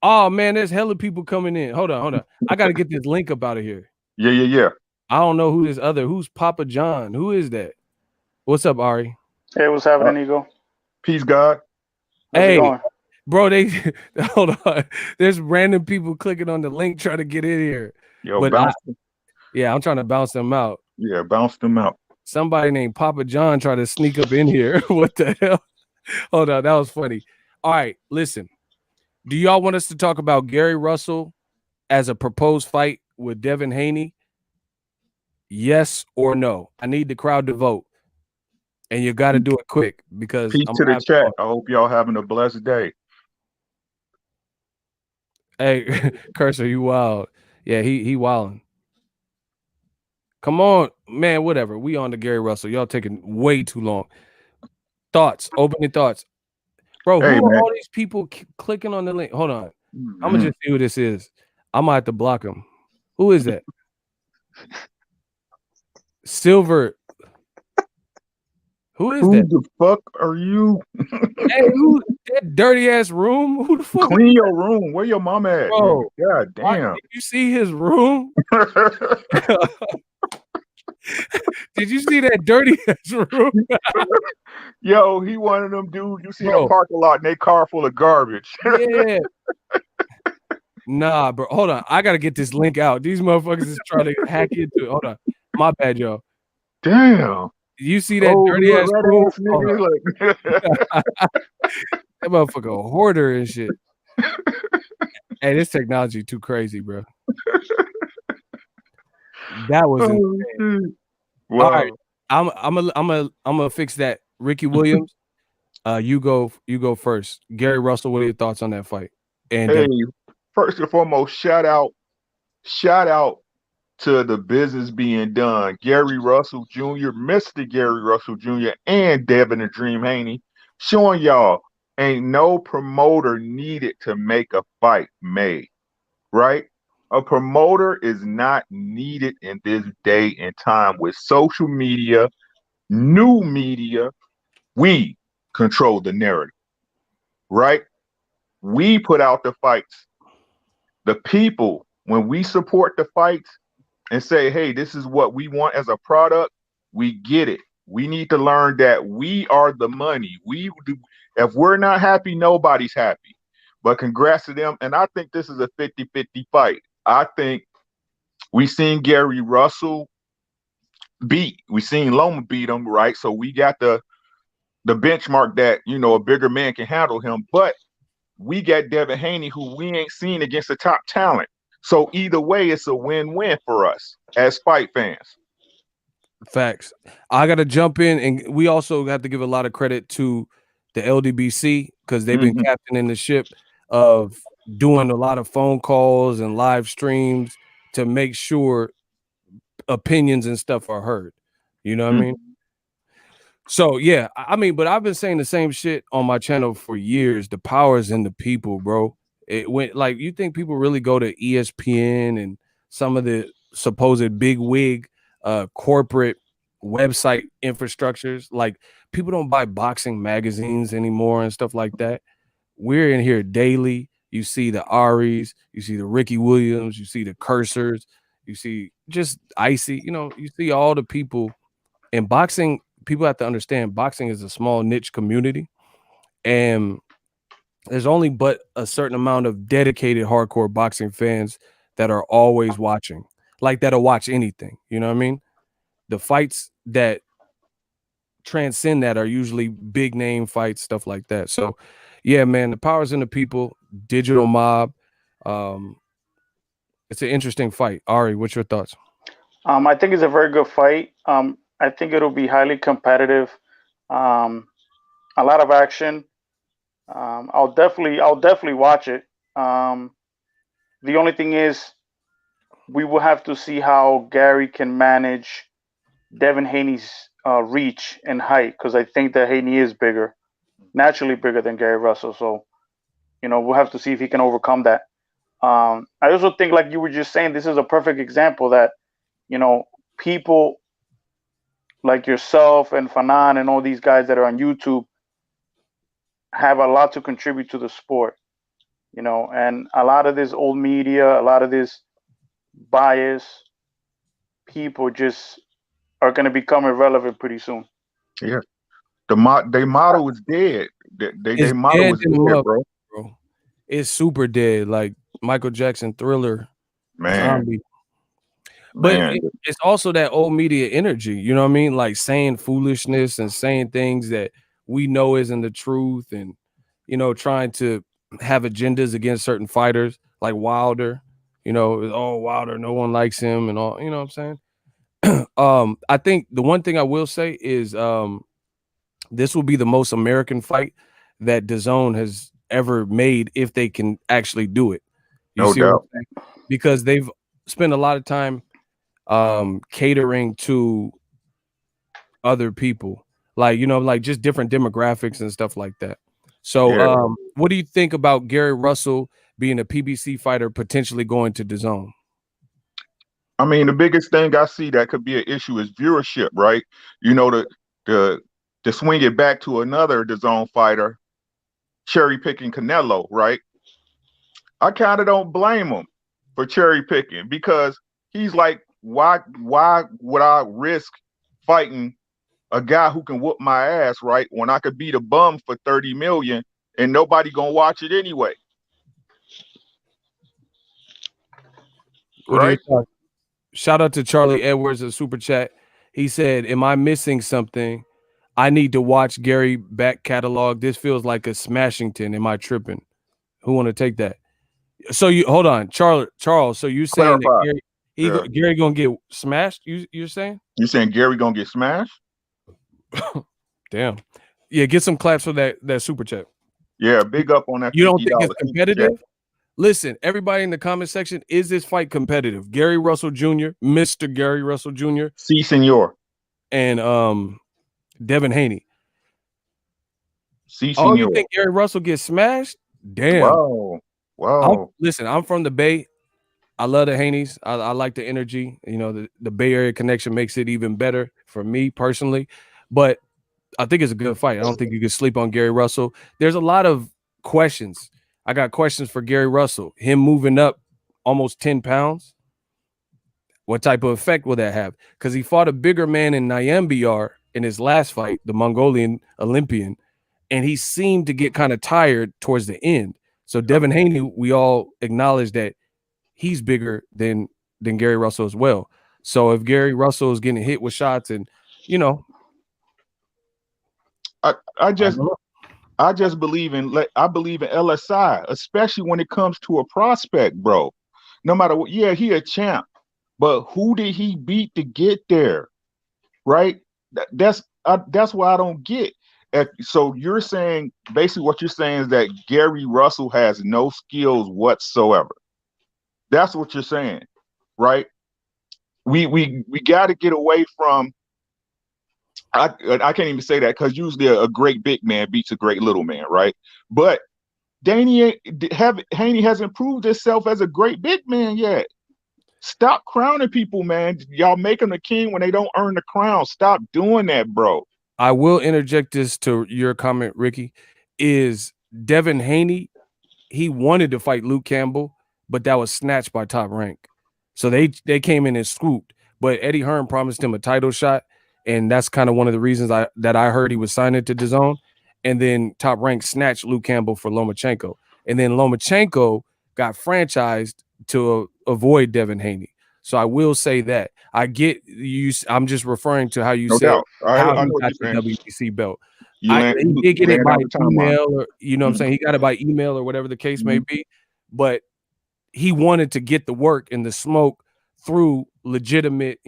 Oh man, there's hella people coming in. Hold on. I gotta get this link up out of here. Yeah. I don't know who's Papa John. Who is that? What's up, Ari? Hey, what's happening, Ego? Peace, God. How's it Hey, going? bro, they hold on. There's random people clicking on the link trying to get in here. Yo, But bounce. I'm trying to bounce them out. Yeah, bounce them out. Somebody named Papa John tried to sneak up in here. What the hell? Hold on, that was funny. All right, listen. Do y'all want us to talk about Gary Russell as a proposed fight with Devin Haney? Yes or no? I need the crowd to vote. And you got to do it quick because Peace I'm to gonna the have to chat. talk. I hope y'all having a blessed day. Hey, Cursor, you wild. Yeah, he wilding. Come on, man, whatever. We on to Gary Russell. Y'all taking way too long. Thoughts, opening thoughts. Bro, who Hey, are man. all these people clicking on the link? Hold on. I'm going Mhm. to just see who this is. I'm going to have to block him. Who is that? Silver. Who is Who that? the fuck are you? Hey, who that dirty ass room? Who the fuck is Clean your room. Where your mama at, nigga? bro? God damn. Did you see his room? Did you see that dirty ass room? Yo, he one of them dudes you see in a Bro. parking lot and they car full of garbage. Yeah. Nah, bro. Hold on. I gotta get this link out. These motherfuckers is trying to hack into it. Hold on. My bad, y'all. Damn. You see that Oh, dirty ass red room? ass nigga. Like, That motherfucker a hoarder and shit. Hey, this technology too crazy, bro. That was insane. oh, shit. All right. Wow. I'm gonna fix that. Ricky Williams, you go first. Gary Russell, what are your thoughts on that fight? And Hey, first and foremost, shout out to the business being done. Gary Russell Jr., Mr. Gary Russell Jr., and Devin the Dream Haney, showing y'all ain't no promoter needed to make a fight made, right? A promoter is not needed in this day and time with social media, new media. We control the narrative, right? We put out the fights. The people, when we support the fights and say, hey, this is what we want as a product, we get it. We need to learn that we are the money. If we're not happy, nobody's happy. But congrats to them. And I think this is a 50-50 fight. I think we seen Gary Russell beat. We seen Loma beat him, right? So we got the benchmark that, a bigger man can handle him. But we got Devin Haney, who we ain't seen against the top talent. So either way, it's a win-win for us as fight fans. facts. I gotta jump in, and we also have to give a lot of credit to the LDBC because they've been captaining the ship of doing a lot of phone calls and live streams to make sure opinions and stuff are heard. You know what I mean? So yeah, I mean, but I've been saying the same shit on my channel for years. The power is in the people, bro. It went like, you think people really go to ESPN and some of the supposed big wig corporate website infrastructures? Like, people don't buy boxing magazines anymore and stuff like that. We're in here daily. You see the Aries, you see the Ricky Williams, you see the Cursors, you see just Icy, you see all the people in boxing. People have to understand boxing is a small niche community, and there's only but a certain amount of dedicated hardcore boxing fans that are always watching, like that'll watch anything. You know what I mean? The fights that transcend that are usually big name fights, stuff like that. So yeah, man, the power's in the people. Digital mob. It's an interesting fight. Ari, what's your thoughts? I think it's a very good fight. I think it'll be highly competitive. A lot of action. I'll definitely watch it. The only thing is, we will have to see how Gary can manage Devin Haney's reach and height, because I think that Haney is naturally bigger than Gary Russell. So, we'll have to see if he can overcome that. I also think, like you were just saying, this is a perfect example that, people like yourself and Fanan and all these guys that are on YouTube have a lot to contribute to the sport, and a lot of this old media, a lot of this bias, people just are going to become irrelevant pretty soon. Yeah. Their model is dead. Their model is dead, bro. It's super dead, like Michael Jackson Thriller, Man. Zombie. But it's also that old media energy, you know what I mean? Like saying foolishness and saying things that we know isn't the truth, and trying to have agendas against certain fighters like Wilder. Wilder, no one likes him and all, you know what I'm saying? I think the one thing I will say is this will be the most American fight that DAZN has ever made, if they can actually do it. No doubt. Because they've spent a lot of time catering to other people, like just different demographics and stuff like that. So what do you think about Gary Russell being a PBC fighter potentially going to DAZN? I mean, the biggest thing I see that could be an issue is viewership, right? The to swing it back to another DAZN fighter, cherry picking Canelo, right? I kind of don't blame him for cherry picking because he's like, why would I risk fighting a guy who can whoop my ass, right? When I could beat a bum for 30 million and nobody gonna watch it anyway. What are your Right? thoughts? Shout out to Charlie Edwards of Super Chat. He said, "Am I missing something? I need to watch Gary back catalog. This feels like a Smashington. Am I tripping? Who want to take that?" So you hold on, Charles. So you saying that Clarify. Gary, Gary gonna get smashed? You're saying? You saying Gary gonna get smashed? Damn. Yeah, get some claps for that super chat. Yeah, big up on that. You don't think it's $50 competitive? Listen, everybody in the comment section, is this fight competitive? Gary Russell Jr., Mr. Gary Russell Jr., Si, senor. and Devin Haney. Si, Oh, you senor. think Gary Russell gets smashed? Damn. Wow. Listen, I'm from the Bay. I love the Haneys. I like the energy. You know, the Bay Area connection makes it even better for me personally. But I think it's a good fight. I don't think you can sleep on Gary Russell. There's a lot of questions. I got questions for Gary Russell. Him moving up almost 10 pounds. What type of effect will that have? Because he fought a bigger man in Nyambiar in his last fight, the Mongolian Olympian, and he seemed to get kind of tired towards the end. So Devin Haney, we all acknowledge that he's bigger than Gary Russell as well. So if Gary Russell is getting hit with shots, and you know, I just believe in LSI, especially when it comes to a prospect, bro. No matter what, yeah, he a champ, but who did he beat to get there? Right? That's why I don't get. So you're saying basically what you're saying is that Gary Russell has no skills whatsoever. That's what you're saying, right? We got to get away from. I can't even say that because usually a great big man beats a great little man, right? But Haney hasn't proved himself as a great big man yet. Stop crowning people, man. Y'all make them a king when they don't earn the crown. Stop doing that, bro. I will interject this to your comment, Ricky. Is Devin Haney? He wanted to fight Luke Campbell, but that was snatched by Top Rank. So they came in and scooped. But Eddie Hearn promised him a title shot, and that's kind of one of the reasons I heard he was signing to DAZN. And then Top Rank snatched Luke Campbell for Lomachenko, and then Lomachenko got franchised to avoid Devin Haney. So I will say that I get you. I'm just referring to how you No said doubt. how I he know what got you're the saying. WBC belt. You He did get it by email, or you know what I'm Mhm. saying? He got it by email or whatever the case may be, but he wanted to get the work and the smoke through legitimate,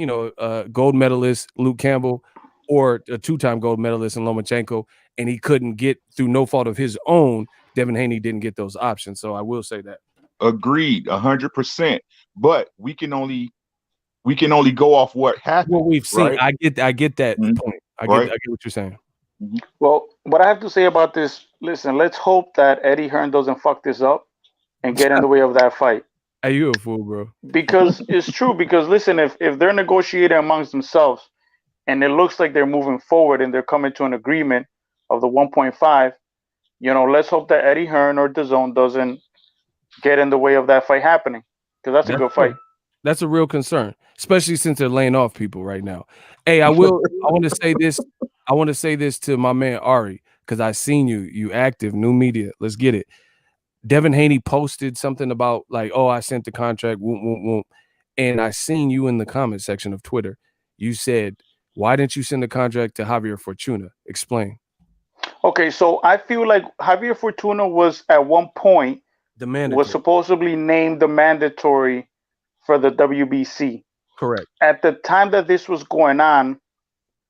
gold medalist Luke Campbell or a two-time gold medalist in Lomachenko, and he couldn't get through no fault of his own. Devin Haney didn't get those options, so I will say that. Agreed, 100%. But we can only go off what happened. What we've seen, right? I get that Mhm. point. I Right. get what you're saying. Well, what I have to say about this, listen, let's hope that Eddie Hearn doesn't fuck this up and get in the way of that fight. Hey, you a fool, bro. Because it's true. Because listen, if they're negotiating amongst themselves and it looks like they're moving forward and they're coming to an agreement of the 1.5, let's hope that Eddie Hearn or DAZN doesn't get in the way of that fight happening, because that's a good fight. That's a real concern, especially since they're laying off people right now. Hey, I want to say this. I want to say this to my man Ari, because I seen you active, new media. Let's get it. Devin Haney posted something about like, oh, I sent the contract, whoop, whoop, whoop. And I seen you in the comment section of Twitter. You said, why didn't you send the contract to Javier Fortuna? Explain. Okay, so I feel like Javier Fortuna was at one point was supposedly named the mandatory for the WBC. Correct. At the time that this was going on,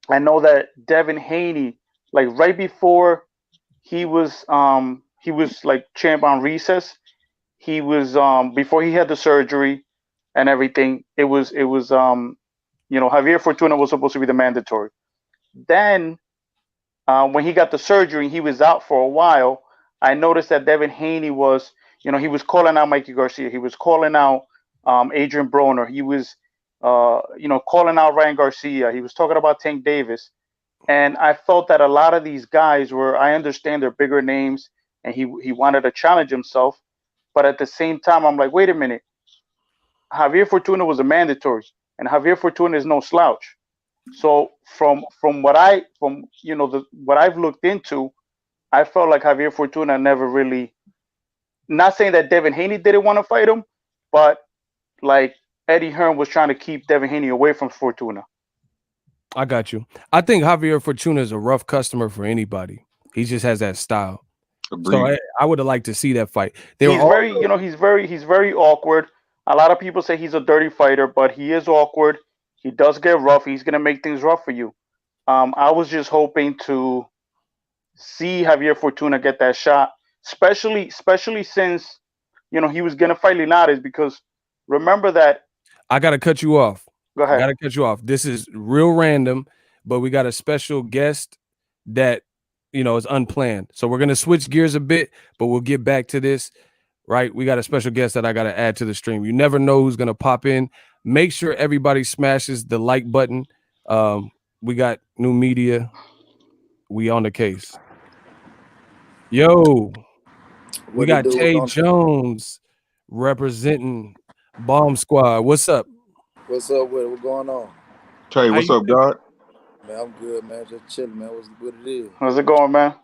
I know that Devin Haney, like right before he was like champ on recess, he was before he had the surgery and everything, it was Javier Fortuna was supposed to be the mandatory. Then when he got the surgery, he was out for a while. I noticed that Devin Haney was, he was calling out Mikey Garcia. He was calling out Adrian Broner. He was, calling out Ryan Garcia. He was talking about Tank Davis. And I felt that a lot of these guys were, I understand they're bigger names, and he wanted to challenge himself, but at the same time, I'm like, wait a minute, Javier Fortuna was a mandatory, and Javier Fortuna is no slouch. So from what I from what I've looked into, I felt like Javier Fortuna never really. Not saying that Devin Haney didn't want to fight him, but like Eddie Hearn was trying to keep Devin Haney away from Fortuna. I got you. I think Javier Fortuna is a rough customer for anybody. He just has that style. So Agreed. I would have liked to see that fight. They were He's all very, he's very awkward. A lot of people say he's a dirty fighter, but he is awkward. He does get rough. He's gonna make things rough for you. I was just hoping to see Javier Fortuna get that shot, especially since he was gonna fight Linares, because remember that. I gotta cut you off. Go I ahead. gotta cut you off. This is real random, but we got a special guest that is unplanned. So we're gonna switch gears a bit, but we'll get back to this. Right? We got a special guest that I gotta add to the stream. You never know who's gonna pop in. Make sure everybody smashes the like button. We got new media. We on the case. Yo, we What it got do? What's Tay on? Jones representing Bomb Squad. What's up? What's up with it? What going on? Tay, How what's you up, doing? God? Man, I'm good, man. Just chilling, man. What it is? How's it going, man?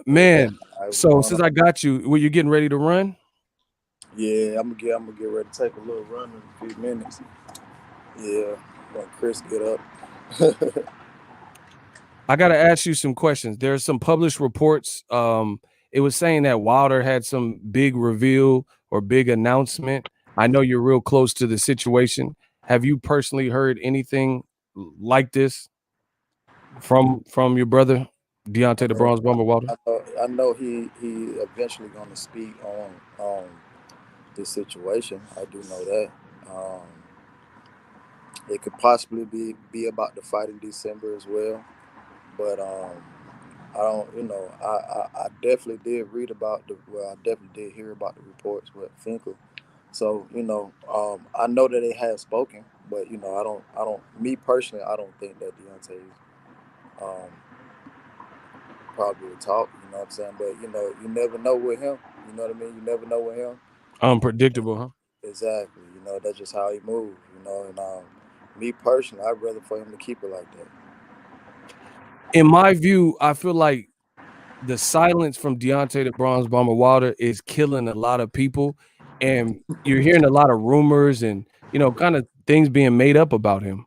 Man, What's so going since on? I got you, were you getting ready to run? Yeah, I'm gonna get ready to take a little run in a few minutes. Yeah, when Chris get up. I got to ask you some questions. There's some published reports. It was saying that Wilder had some big reveal or big announcement. I know you're real close to the situation. Have you personally heard anything like this from your brother, I Deontay the mean, Bronze Bomber Wilder? I know he eventually gonna speak on this situation. I do know that. Um, it could possibly be about the fight in December as well, but I don't, I definitely did read about I definitely did hear about the reports with Finkel. So, I know that they have spoken, but me personally, I don't think that Deontay um, probably would talk. You know what I'm saying? But you never know with him. You know what I mean? You never know with him. Unpredictable, huh? Exactly. That's just how he moves. And me personally, I'd rather for him to keep it like that. In my view, I feel like the silence from Deontay the Bronze Bomber Wilder is killing a lot of people, and you're hearing a lot of rumors and kind of things being made up about him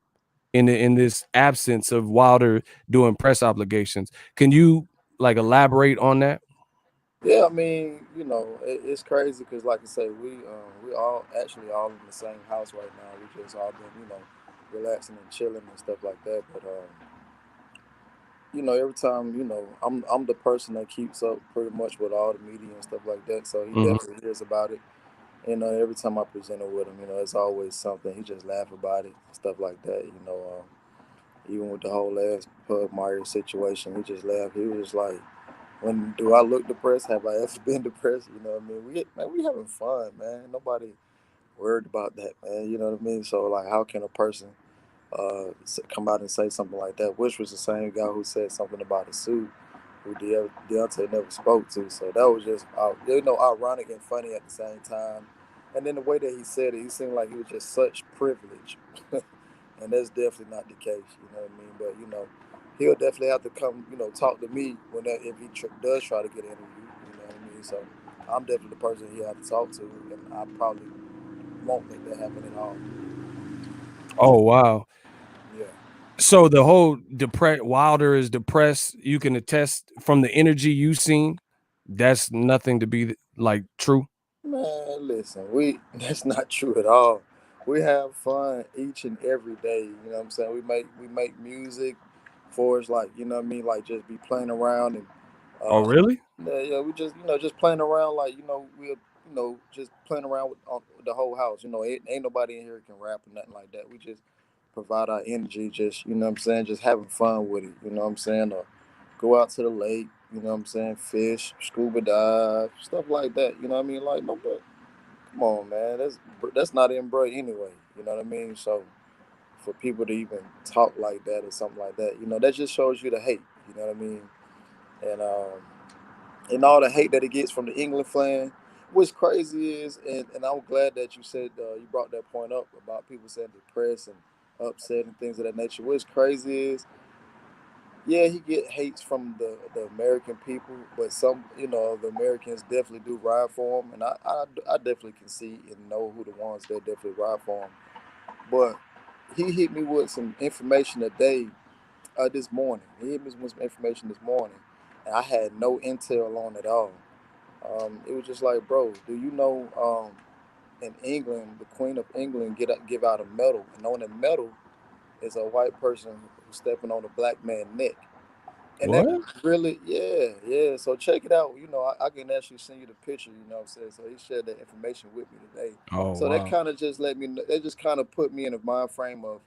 in this absence of Wilder doing press obligations. Can you elaborate on that? Yeah, I mean, it's crazy because, like I say, we all actually all in the same house right now. We just all been, relaxing and chilling and stuff like that. But every time, I'm the person that keeps up pretty much with all the media and stuff like that. So he definitely hears about it. Every time I present it with him, it's always something. He just laugh about it, stuff like that. Even with the whole last Pug Meyer situation, he just laughed. He was just like, when do I look depressed? Have I ever been depressed? You know what I mean? We having fun, man. Nobody worried about that, man. You know what I mean? So like, how can a person come out and say something like that? Which was the same guy who said something about a suit, who Deontay never spoke to. So that was just ironic and funny at the same time. And then the way that he said it, he seemed like he was just such privilege. And that's definitely not the case. You know what I mean? But he'll definitely have to come, talk to me if he does try to get interviewed. You know what I mean? So I'm definitely the person he have to talk to, and I probably won't let that happen at all. Oh wow! Yeah. So the whole Wilder is depressed. You can attest from the energy you've seen. That's nothing to be true. Man, listen, that's not true at all. We have fun each and every day. You know what I'm saying? We make music for us, like, you know what I mean, like just be playing around and Oh really? yeah, we just just playing around, like, we just playing around with the whole house. Ain't nobody in here can rap or nothing like that. We just provide our energy, just, you know what I'm saying, just having fun with it. You know what I'm saying? Or go out to the lake. You know what I'm saying? Fish, scuba dive, stuff like that. You know what I mean? Like, no, but come on, man. That's not in bro anyway. You know what I mean? So for people to even talk like that or something like that, that just shows you the hate. You know what I mean? And all the hate that it gets from the England fan. What's crazy is, and I'm glad that you said you brought that point up about people saying depressed and upset and things of that nature. What's crazy is, yeah, he get hates from the American people, but some, the Americans definitely do ride for him, and I definitely can see and know who the ones that definitely ride for him. But he hit me with some information today, this morning. He hit me with some information this morning, and I had no intel on it all. It was just like, bro, do you know, in England, the Queen of England give out a medal, and on the medal is a white person who's stepping on a black man's neck. And that What? really, yeah. So check it out. I can actually send you the picture. You know what I'm saying? So he shared that information with me today. Oh So that wow. kind of just let me know. That just kind of put me in a mind frame of,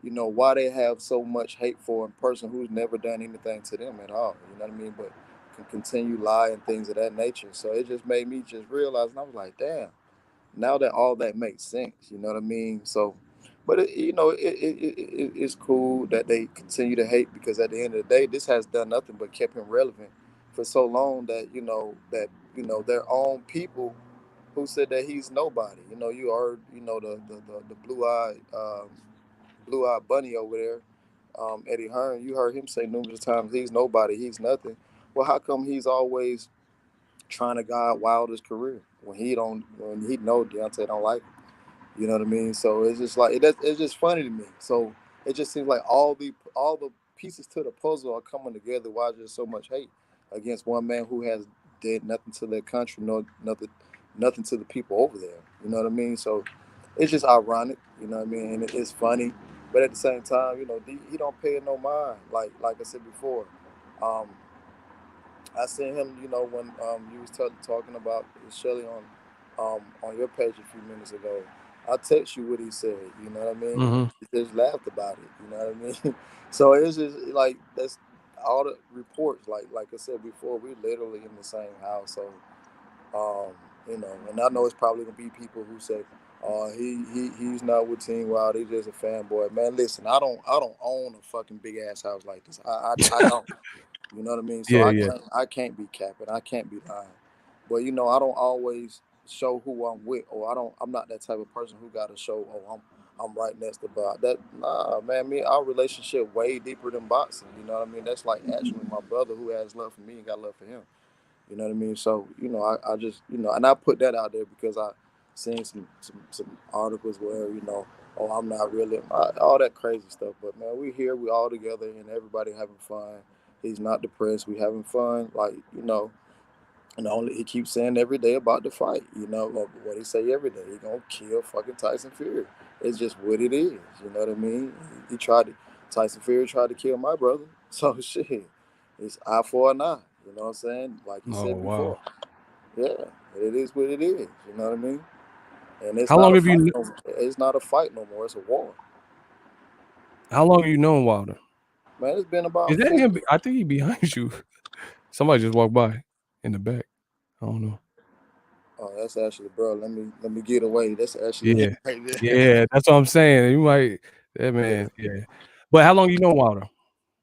why they have so much hate for a person who's never done anything to them at all. You know what I mean? But can continue lying things of that nature. So it just made me just realize, and I was like, damn. Now that all that makes sense, you know what I mean? So, but it's cool that they continue to hate, because at the end of the day, this has done nothing but kept him relevant for so long that their own people who said that he's nobody. You heard the blue eyed bunny over there, Eddie Hearn. You heard him say numerous times he's nobody, he's nothing. Well, how come he's always trying to guide Wilder's career when he know Deontay don't like him? You know what I mean? So it's just like it's just funny to me. So it just seems like all the pieces to the puzzle are coming together. Why there's so much hate against one man who has did nothing to their country, no nothing to the people over there. You know what I mean? So it's just ironic. You know what I mean? And it's funny, but at the same time, he don't pay it no mind. Like I said before, um, I seen him, when you was talking about Shelly on your page a few minutes ago. I text you what he said. You know what I mean? Mm-hmm. He just laughed about it. You know what I mean? So it's just like that's all the reports. Like I said before, we're literally in the same house. So and I know it's probably gonna be people who say, he's not with Team Wild. He's just a fanboy. Man, listen, I don't own a fucking big ass house like this. I don't. You know what I mean? So Yeah, I yeah. can't I can't be capping. I can't be lying. But I don't always show who I'm with, or I'm not that type of person who got to show. Oh, I'm right next to Bob. That Nah, man. Our relationship way deeper than boxing. You know what I mean? That's like actually my brother who has love for me and got love for him. You know what I mean? So I just and I put that out there because I seen some articles where oh, I'm not really all that crazy stuff. But man, we here, we all together, and everybody having fun. He's not depressed. We having fun, and only he keeps saying every day about the fight. What he say every day. He gonna kill fucking Tyson Fury. It's just what it is. You know what I mean? Tyson Fury tried to kill my brother. So shit, it's eye for an eye. You know what I'm saying? Like he Oh said wow. before. Yeah, it is what it is. You know what I mean? And it's How not long a have fight. you It's not a fight no more. It's a war. how long have you known Wilder? Man, it's been about Is that 4. him? I think he behind you. Somebody just walked by in the back. I don't know. Oh, that's actually, bro. Let me get away. That's actually him Yeah. right there. Yeah, that's what I'm saying. You might that Yeah. man, yeah. But how long you know Wilder?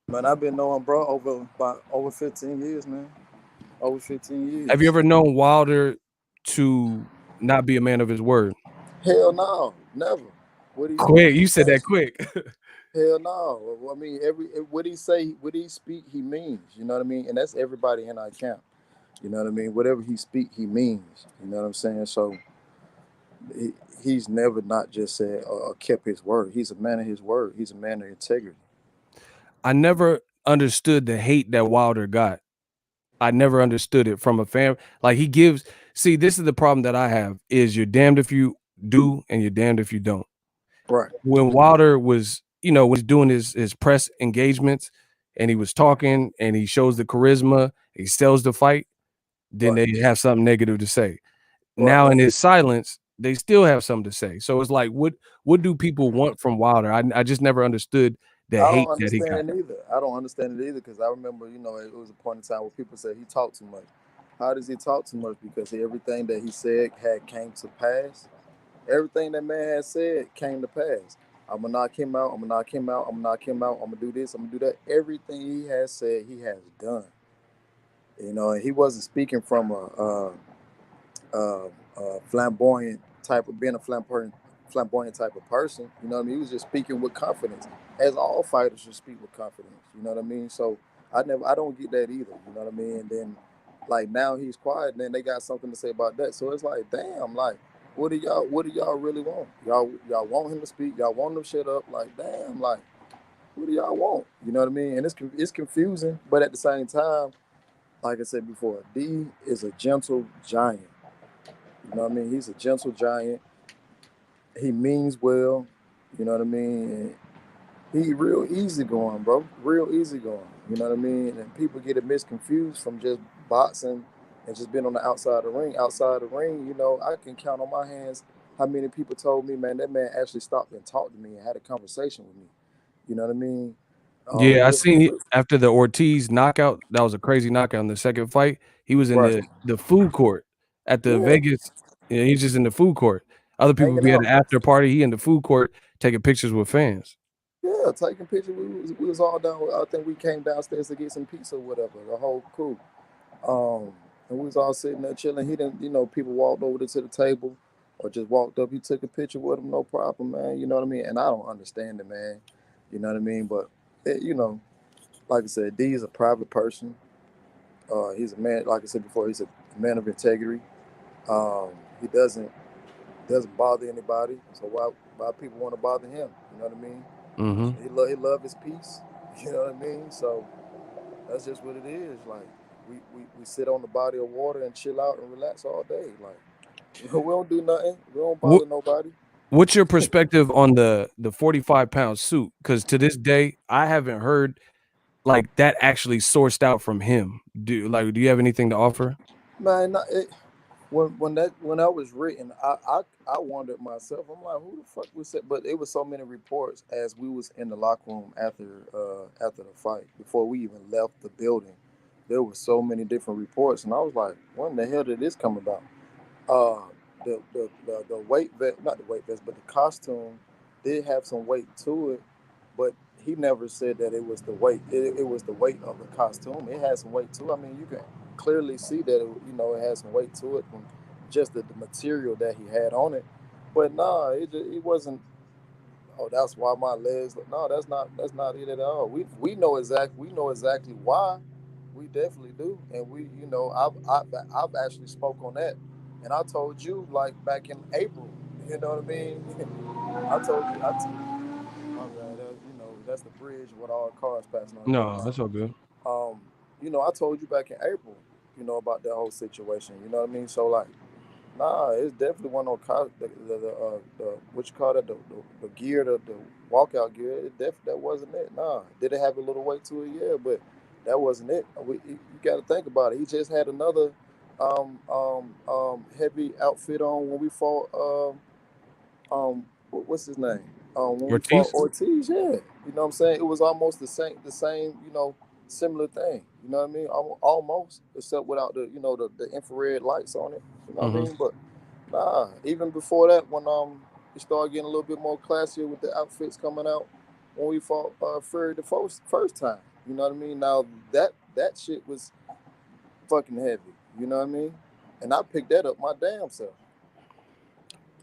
Man, I've been knowing bro over 15 years, man. Over 15 Have you years. ever known Wilder to not be a man of his word? Hell no, never. What he speak, Quick. You said that quick. hell no. Well, I mean, what he say, what he speak, he means. You know what I mean? And that's everybody in our camp. You know what I mean? Whatever he speak, he means. You know what I'm saying? So he's never not just said or kept his word. He's a man of his word. He's a man of integrity. I never understood the hate that Wilder got. I never understood it from a fan. Like see, this is the problem that I have is you're damned if you do and you're damned if you don't. Right. When Wilder was, was doing his press engagements and he was talking and he shows the charisma, he sells the fight, then Right. they have something negative to say. Right. Now in his silence, they still have something to say. So it's like, what do people want from Wilder? I just never understood the I don't hate that he got. understand it either. I don't understand it either because I remember, it was a point in time where people said he talked too much. How does he talk too much? Because everything that he said had came to pass. Everything that man had said came to pass. I'm gonna knock him out. I'm gonna knock him out. I'm gonna knock him out. I'm gonna do this. I'm gonna do that. Everything he has said, he has done. You know, and he wasn't speaking from a flamboyant type of being a flamboyant type of person. You know what I mean? He was just speaking with confidence, as all fighters should speak with confidence. You know what I mean? So I don't get that either. You know what I mean? And then like now he's quiet, and then they got something to say about that. So it's like, damn, like what do y'all really want? Y'all want him to speak? Y'all want him to shut up? Like damn, like what do y'all want? You know what I mean? And it's confusing, but at the same time, like I said before, D is a gentle giant. You know what I mean? He's a gentle giant. He means well. You know what I mean? And he real easygoing, bro. Real easygoing. You know what I mean? And people get it misconfused from just boxing and just being on the outside of the ring. Outside the ring, you know, I can count on my hands how many people told me, man, that man actually stopped and talked to me and had a conversation with me. You know what I mean? Yeah, I seen after the Ortiz knockout. That was a crazy knockout in the second fight. He was in Right. the food court at the Vegas. Yeah, he's just in the food court. Other people Hanging be at out. an after party. He in the food court taking pictures with fans. Yeah, taking pictures. We was all down. I think we came downstairs to get some pizza or whatever. The whole crew. And we was all sitting there chilling. He didn't, you know, people walked over to the table or just walked up. He took a picture with him, no problem, man. You know what I mean? And I don't understand it, man. You know what I mean? But you know, like I said, D is a private person. He's a man. Like I said before, he's a man of integrity. He doesn't bother anybody. So why people want to bother him? You know what I mean? Mm-hmm. He love his peace. You know what I mean? So that's just what it is. Like we sit on the body of water and chill out and relax all day. Like we don't do nothing. We don't bother nobody. What's your perspective on the 45-pound suit? Because to this day, I haven't heard like that actually sourced out from him. Do you have anything to offer? Man, when that was written, I wondered myself. I'm like, who the fuck was that? But it was so many reports as we was in the locker room after the fight before we even left the building. There were so many different reports, and I was like, when the hell did this come about? Uh, the weight vest, not the weight vest, but the costume did have some weight to it, but he never said that it was the weight. It was the weight of the costume. It had some weight to it. I mean, you can clearly see that it has some weight to it from just the material that he had on it. But nah, it wasn't. Oh, that's why my legs. No, that's not it at all. We know exactly why. We definitely do, and I've actually spoke on that, and I told you like back in April. You know what I mean? I told you. That's the bridge with all cars passing on. No, But that's all good. I told you back in April. About that whole situation. You know what I mean? So like. Nah, it's definitely one on the what you call it, the gear, the walkout gear. That wasn't it. Nah, did it have a little weight to it? Yeah, but that wasn't it. You got to think about it. He just had another heavy outfit on when we fought what's his name? When we fought Ortiz? Ortiz, yeah. You know what I'm saying? It was almost the same, similar thing. You know what I mean? Almost, except without the infrared lights on it. You know what I mean? But nah, even before that, when we started getting a little bit more classier with the outfits coming out, when we fought Fury the first time. You know what I mean? Now that shit was fucking heavy. You know what I mean? And I picked that up my damn self.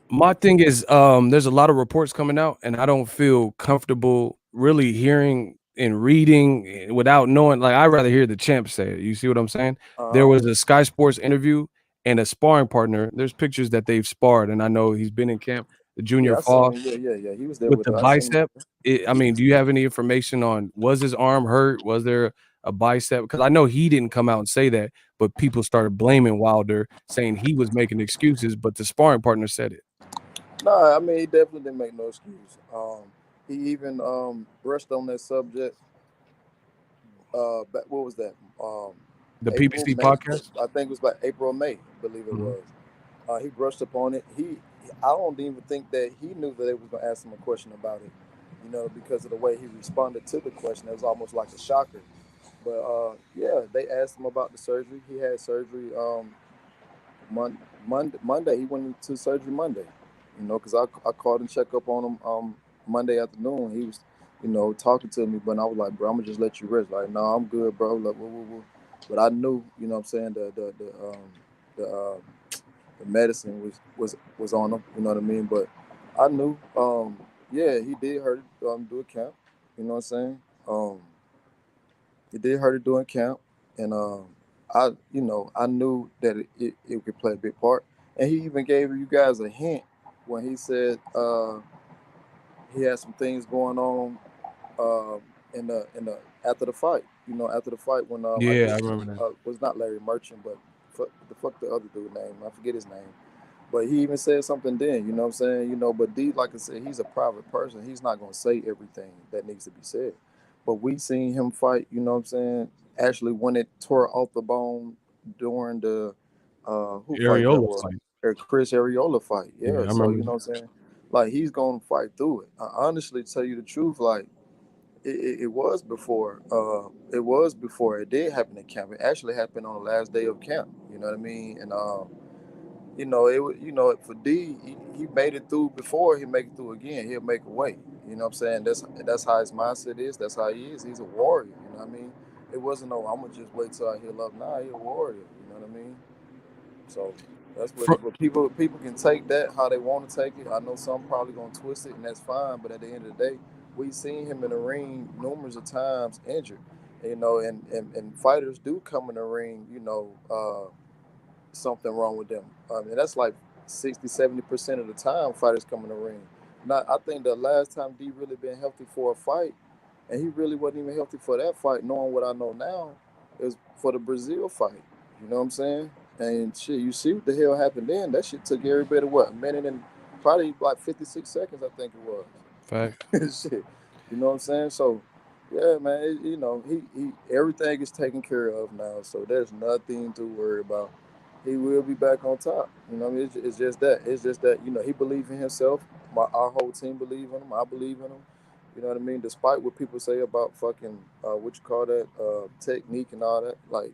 My thing is, there's a lot of reports coming out, and I don't feel comfortable really hearing and reading without knowing. Like, I'd rather hear the champ say it. You see what I'm saying? There was a Sky Sports interview and a sparring partner. There's pictures that they've sparred, and I know he's been in camp. The junior Yeah, I fall seen him. Yeah. He was there with with the us. I seen him. bicep. I mean, do you have any information on was his arm hurt? Was there a bicep? Because I know he didn't come out and say that, but people started blaming Wilder, saying he was making excuses, but the sparring partner said it. Nah, I mean he definitely didn't make no excuse. He even brushed on that subject. What was that? The April, PBC May. podcast? I think it was like April or May. I believe it was. He brushed upon it. I don't even think that he knew that they was gonna ask him a question about it. Because of the way he responded to the question, it was almost like a shocker. But yeah, they asked him about the surgery. He had surgery Monday. He went into surgery Monday. Because I called and checked up on him Monday afternoon. He was, talking to me, but I was like, bro, I'm gonna just let you rest. Like, no, I'm good, bro. Like, whoa. But I knew, what I'm saying, the the medicine was on him. You know what I mean? But I knew, yeah, he did hurt it do a camp. You know what I'm saying? He did hurt it during camp, and I knew that it could play a big part. And he even gave you guys a hint when he said he had some things going on in the after the fight. After the fight when I Yeah, I guess remember that. was not Larry Merchant, but fuck the other dude name. I forget his name. But he even said something then, you know what I'm saying? But D, like I said, he's a private person. He's not gonna say everything that needs to be said. But we seen him fight, you know what I'm saying? Actually, when it tore off the bone during the who fight that Areola was? fight. Chris Areola fight. Yeah, Yeah. I So remember you know that. what I'm saying? Like he's gonna fight through it. I honestly tell you the truth, like it was before it did happen in camp. It actually happened on the last day of camp. You know what I mean? And for D, he made it through before. He make it through again. He'll make a way. You know what I'm saying? That's how his mindset is. That's how he is. He's a warrior. You know what I mean? It wasn't no, I'm gonna just wait till I heal up. Nah, he's a warrior. You know what I mean? So that's Fro- what people can take that how they want to take it. I know some probably gonna twist it, and that's fine. But at the end of the day, we've seen him in the ring numerous of times injured. And fighters do come in the ring, something wrong with them. And that's like 60, 70% of the time fighters come in the ring. Now, I think the last time D really been healthy for a fight, and he really wasn't even healthy for that fight, knowing what I know now, is for the Brazil fight. You know what I'm saying? And shit, you see what the hell happened then? That shit took everybody, what, a minute and probably like 56 seconds, I think it was. Fact. Shit. You know what I'm saying? So, yeah, man, he everything is taken care of now. So there's nothing to worry about. He will be back on top. You know what I mean? It's just that. It's just that, he believes in himself. Our whole team believe in him. I believe in him. You know what I mean? Despite what people say about fucking what you call that technique and all that, like,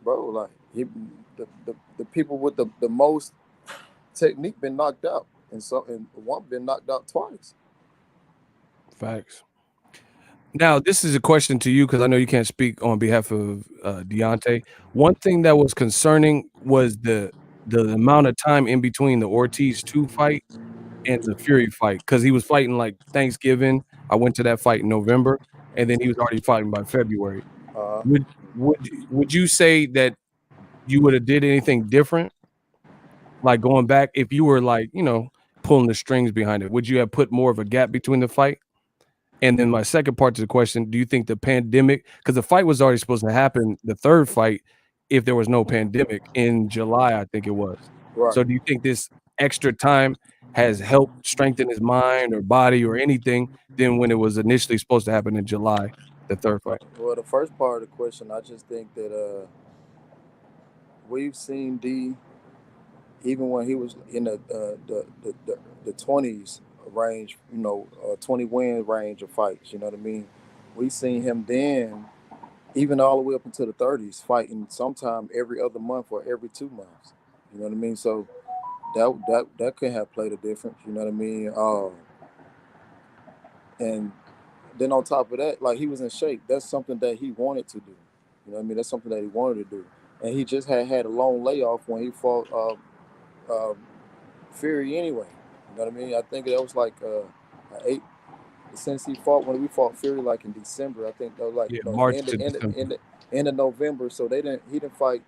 bro, like the people with the most technique been knocked out, and one been knocked out twice. Facts. Now, this is a question to you because I know you can't speak on behalf of Deontay. One thing that was concerning was the amount of time in between the Ortiz 2 fight and the Fury fight because he was fighting like Thanksgiving. I went to that fight in November, and then he was already fighting by February. Uh, Would you say that you would have did anything different, like going back if you were like pulling the strings behind it? Would you have put more of a gap between the fight? And then my second part to the question, do you think the pandemic, because the fight was already supposed to happen, the third fight, if there was no pandemic in July, I think it was. right. So do you think this extra time has helped strengthen his mind or body or anything than when it was initially supposed to happen in July, the third fight? Well, the first part of the question, I just think that we've seen D even when he was in the 20s range, 20 win range of fights. You know what I mean? We seen him then, even all the way up into the 30s, fighting sometime every other month or every 2 months. You know what I mean? So that could have played a difference. You know what I mean? And then on top of that, like he was in shape. That's something that he wanted to do. You know what I mean? That's something that he wanted to do. And he just had a long layoff when he fought Fury anyway. You know what I mean? I think that was like 8 since he fought when we fought Fury like in December. I think that was like Yeah, March end to December. end of November. So he didn't fight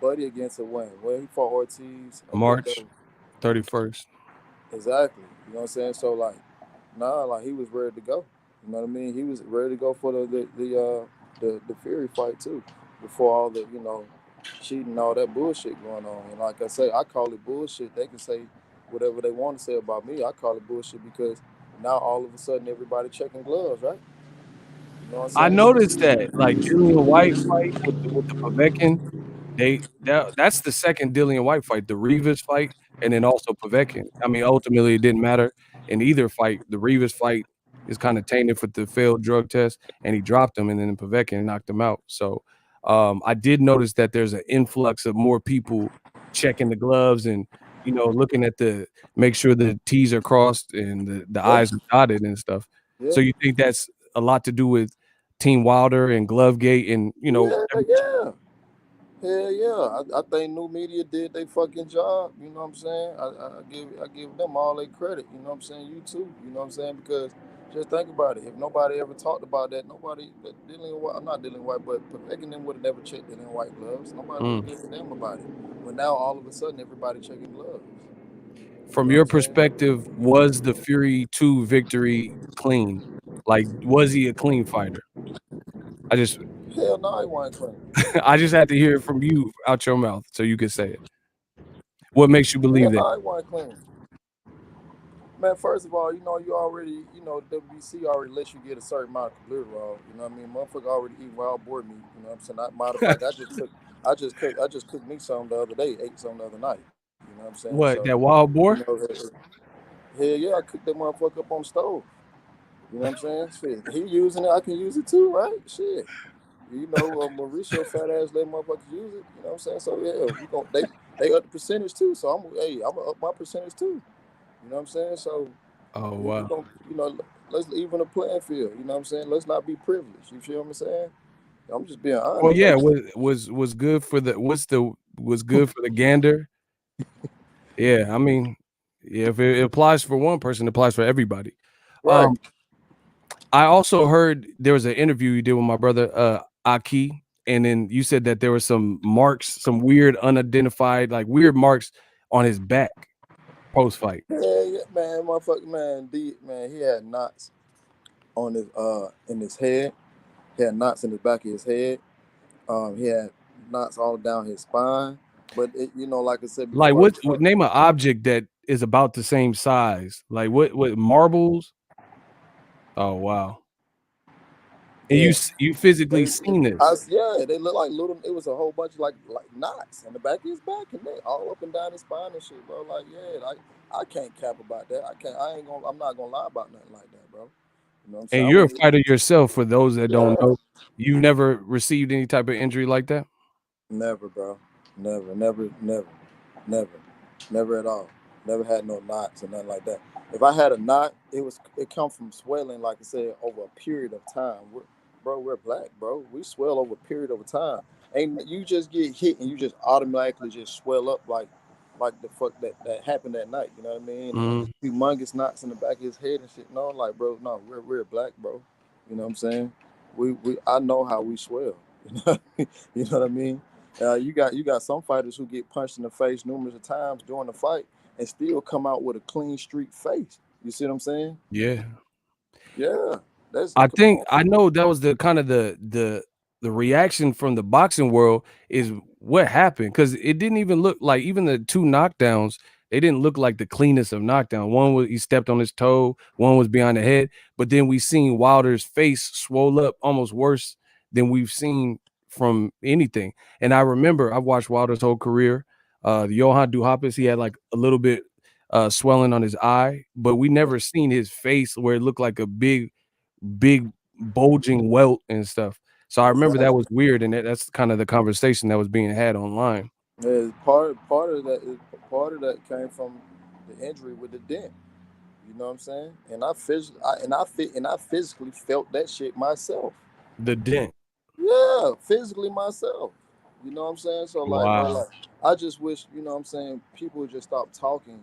Buddy against a win. When he fought Ortiz, I think that March was 31st. exactly. You know what I'm saying? So like, nah, like he was ready to go. You know what I mean? He was ready to go for the Fury fight too, before all the cheating and all that bullshit going on. And like I say, I call it bullshit. They can say whatever they want to say about me. I call it bullshit because now all of a sudden everybody checking gloves, right? You know what I I'm saying? noticed that, like Dillian White fight with the Povetkin. That's the second Dillian White fight, the Rivas fight, and then also Povetkin. I mean, ultimately, it didn't matter in either fight. The Rivas fight is kind of tainted for the failed drug test, and he dropped him, and then Povetkin knocked him out. So I did notice that there's an influx of more people checking the gloves and looking at make sure the T's are crossed and the I's are dotted and stuff. Yeah. So you think that's a lot to do with Team Wilder and Glovegate and Yeah. Hell yeah. I think New Media did their fucking job. You know what I'm saying? I give them all their credit. You know what I'm saying? You too. You know what I'm saying? Because just think about it. If nobody ever talked about that, nobody dealing with white, I'm not dealing with white, but Paveckin them would have never checked in white gloves. Nobody would have given them about it. But now all of a sudden everybody checking gloves. From your perspective, was the Fury 2 victory clean? Like, was he a clean fighter? Hell no, he wasn't clean. I just had to hear it from you out your mouth so you could say it. What makes you believe that? No, he wasn't clean. Man, first of all, you already, WBC already let you get a certain amount of clear raw. You know what I mean? Motherfucker already eat wild boar meat. You know what I'm saying? Matter of fact, I just cooked me some the other day, ate some the other night. You know what I'm saying? What, So, that wild boar? Hell yeah, I cooked that motherfucker up on the stove. You know what I'm saying? Shit, he using it, I can use it too, right? Shit. Mauricio fat ass let motherfuckers use it. You know what I'm saying? So yeah, they up the percentage too. So I'm gonna up my percentage too. You know what I'm saying? So wow. Let's even the playing field. You know what I'm saying? Let's not be privileged. You feel what I'm saying? I'm just being honest. Well, yeah, was good for the gander. Yeah, I mean, yeah, if it applies for one person, it applies for everybody. Right. I also heard there was an interview you did with my brother Aki, and then you said that there were some marks, some weird unidentified, like weird marks on his back post fight. Yeah, man, motherfucker, man, he had knots on his in his head. He had knots in the back of his head. He had knots all down his spine. But like I said before, like what name an object that is about the same size? Like what marbles? Oh wow. And you physically seen this? They look like little. It was a whole bunch of like knots in the back of his back and neck, all up and down his spine and shit, bro. Like, I can't cap about that. I'm not gonna lie about nothing like that, bro. You know what I'm saying? And you're a fighter yourself. For those that don't know, you never received any type of injury like that. Never, bro. Never at all. Never had no knots or nothing like that. If I had a knot, it come from swelling, like I said, over a period of time. We're black, bro. We swell over a period of time. And you just get hit and you just automatically just swell up like the fuck that happened that night. You know what I mean? Humongous knots in the back of his head and shit. No, like, bro, no, we're black, bro. You know what I'm saying? I know how we swell. You know what I mean? You got some fighters who get punched in the face numerous times during the fight and still come out with a clean streak face. You see what I'm saying? Yeah. I know that was the kind of the reaction from the boxing world is what happened, because it didn't even look like, even the two knockdowns, they didn't look like the cleanest of knockdown. One was he stepped on his toe, one was behind the head, but then we seen Wilder's face swole up almost worse than we've seen from anything. And I remember I watched Wilder's whole career. The Johan Duhaupas, he had like a little bit swelling on his eye, but we never seen his face where it looked like a big bulging welt and stuff. So I remember that was weird, and that's kind of the conversation that was being had online. Yeah, part of that came from the injury with the dent. You know what I'm saying? And I physically felt that shit myself. The dent. Yeah, physically myself. You know what I'm saying? So wow. I just wish, you know what I'm saying, people would just stop talking.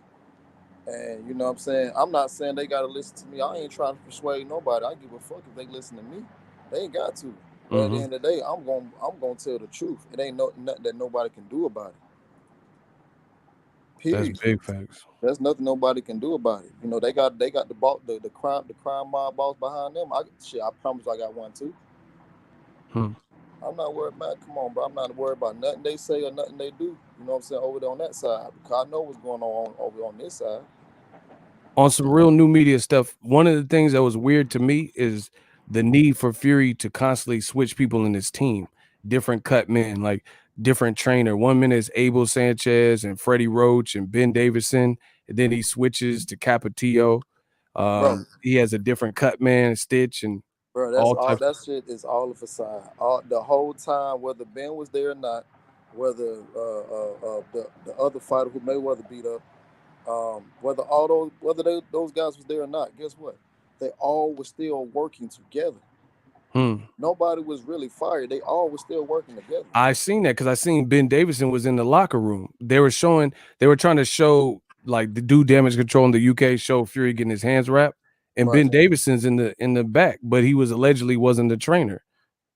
And you know what I'm saying? I'm not saying they gotta listen to me. I ain't trying to persuade nobody. I give a fuck if they listen to me. They ain't got to. But at the end of the day, I'm gonna tell the truth. It ain't nothing that nobody can do about it. Period. That's big facts. There's nothing nobody can do about it. You know, they got the crime mob boss behind them. I promise I got one too. I'm not worried about, come on, bro. I'm not worried about nothing they say or nothing they do. You know what I'm saying? Over there on that side. Because I know what's going on over on this side. On some real new media stuff, one of the things that was weird to me is the need for Fury to constantly switch people in his team. Different cut men, like different trainer. 1 minute is Abel Sanchez and Freddie Roach and Ben Davison. And then he switches to Capetillo. He has a different cut man, Stitch, and bro, that shit is all a facade. The whole time, whether Ben was there or not, whether the other fighter who Mayweather beat up, Whether those guys was there or not, guess what? They all were still working together. Nobody was really fired. They all were still working together. I seen that because I seen Ben Davidson was in the locker room. They were trying to show like the dude Damage Control in the UK show Fury getting his hands wrapped, and Right. Ben Davidson's in the back, but he was allegedly wasn't the trainer,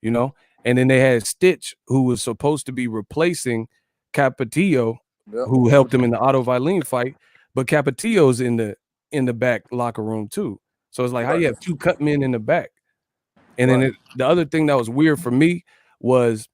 you know. And then they had Stitch, who was supposed to be replacing Capetillo, Yep. who helped him in the Otto Violin fight, but Capetillo's in the back locker room too. So it's like how you have two cut men in the back. And then the other thing that was weird for me was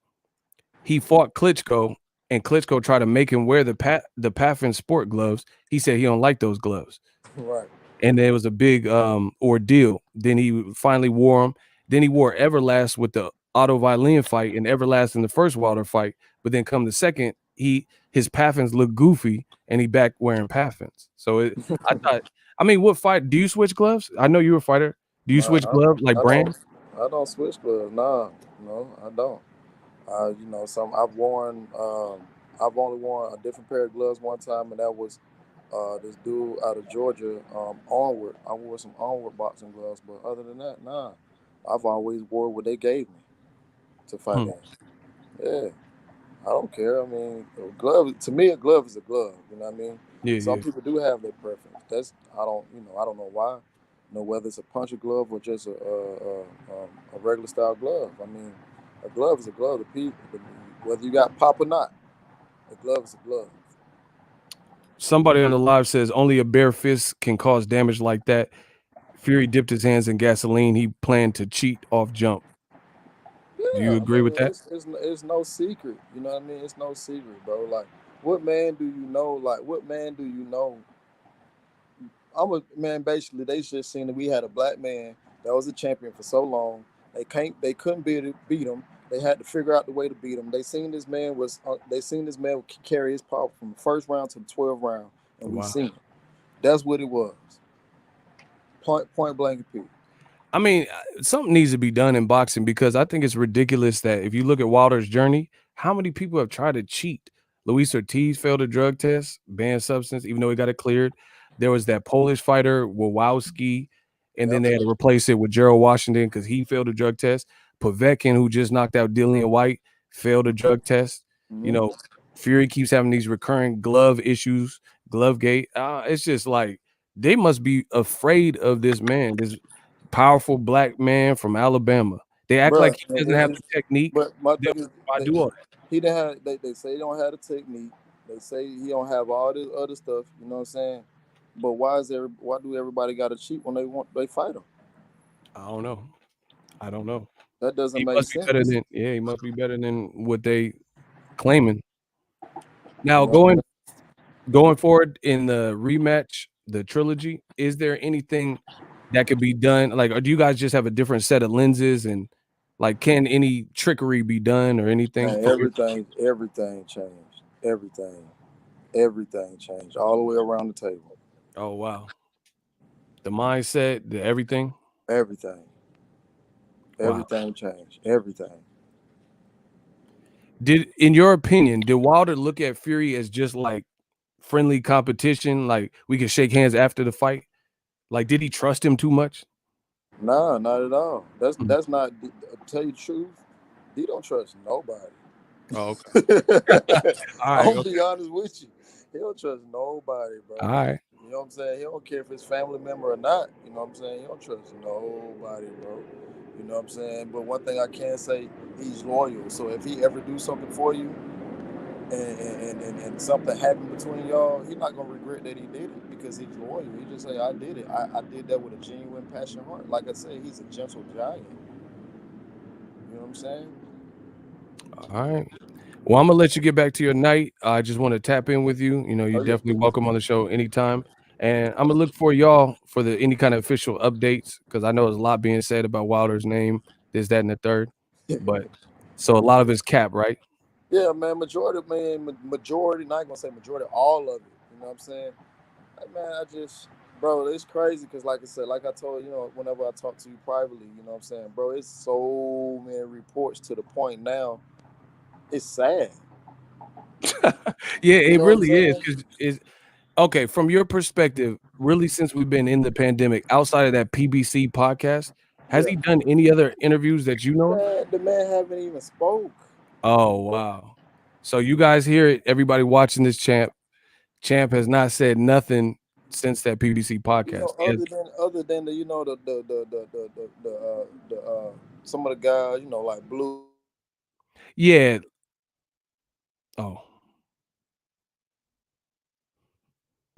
he fought Klitschko, and Klitschko tried to make him wear the Paffin sport gloves. He said he don't like those gloves. Right. And there was a big ordeal. Then he finally wore them. Then he wore Everlast with the Otto Violin fight and Everlast in the first Wilder fight. But then come the second, his Paffins look goofy, and he back wearing Paffins. So I thought, I mean, what fight? Do you switch gloves? I know you're a fighter. Do you switch gloves like brands? I don't switch gloves. Nah, no, I don't. You know, I've only worn a different pair of gloves one time, and that was this dude out of Georgia, Onward. I wore some Onward boxing gloves, but other than that, nah. I've always wore what they gave me to fight in. Yeah, I don't care. I mean, a glove, to me, a glove is a glove. You know what I mean? Yeah, Some people do have their preference. I don't know why. You know, whether it's a puncher glove or just a regular style glove. I mean, a glove is a glove. Whether you got pop or not, a glove is a glove. Somebody on the live says only a bare fist can cause damage like that. Fury dipped his hands in gasoline. He planned to cheat off jump. Yeah, Do you agree with that? It's no secret. You know what I mean? It's no secret, bro. Like, what man do you know? Like, what man do you know? Basically, they just seen that we had a black man that was a champion for so long. They couldn't beat him. They had to figure out the way to beat him. They seen this man carry his power from the first round to the 12th round, and we seen it. That's what it was. Point blank period. I mean, something needs to be done in boxing because I think it's ridiculous that if you look at Wilder's journey, how many people have tried to cheat? Luis Ortiz failed a drug test, banned substance, even though he got it cleared. There was that Polish fighter, Wowski, and then they had to replace it with Gerald Washington because he failed a drug test. Povetkin, who just knocked out Dillian White, failed a drug test. You know, Fury keeps having these recurring glove issues, glove gate. It's just like they must be afraid of this man, this powerful black man from Alabama. They act like he doesn't have the technique. But my thing is, do all that. He didn't have. They say he don't have the technique. They say he don't have all this other stuff. You know what I'm saying? But why do everybody got to cheat when they fight him? I don't know. That doesn't he make must sense. Be better than, he must be better than what they claiming. Now going forward in the rematch, the trilogy, is there anything that could be done? Like, or do you guys just have a different set of lenses, and like, can any trickery be done or anything? Man, everything changed. Everything changed all the way around the table. Oh wow, the mindset, everything. Everything changed. Everything. In your opinion, did Wilder look at Fury as just like friendly competition? Like we can shake hands after the fight? Like, did he trust him too much? Nah, not at all. That's not. To tell you the truth, he don't trust nobody. Oh, okay. I'll be honest with you. He don't trust nobody, bro. All right. You know what I'm saying? He don't care if it's family member or not. You know what I'm saying? He don't trust nobody, bro. You know what I'm saying? But one thing I can say, he's loyal. So if he ever do something for you and something happened between y'all, he's not gonna regret that he did it because he's loyal. He just say, I did it. I did that with a genuine passionate heart. Like I said, he's a gentle giant. You know what I'm saying? All right. Well, I'm gonna let you get back to your night. I just want to tap in with you. You know, you're definitely welcome on the show anytime. And I'm gonna look for y'all for any kind of official updates because I know there's a lot being said about Wilder's name, this, that, and the third. But so a lot of it's cap, right? Yeah, man. Majority. Not gonna say majority. All of it. You know what I'm saying? Like, man, bro, it's crazy because, like I said, like I told you, whenever I talk to you privately, you know what I'm saying, bro, it's so many reports to the point now. It's sad. Yeah, it really is because Okay, from your perspective, really, since we've been in the pandemic, outside of that PBC podcast, has Yeah. he done any other interviews that you know of? Man, the man haven't even spoke. Oh wow! So you guys hear it, everybody watching this champ. Champ has not said nothing since that PBC You podcast. know, other than the some of the guys, you know, like Blue. Yeah. Oh.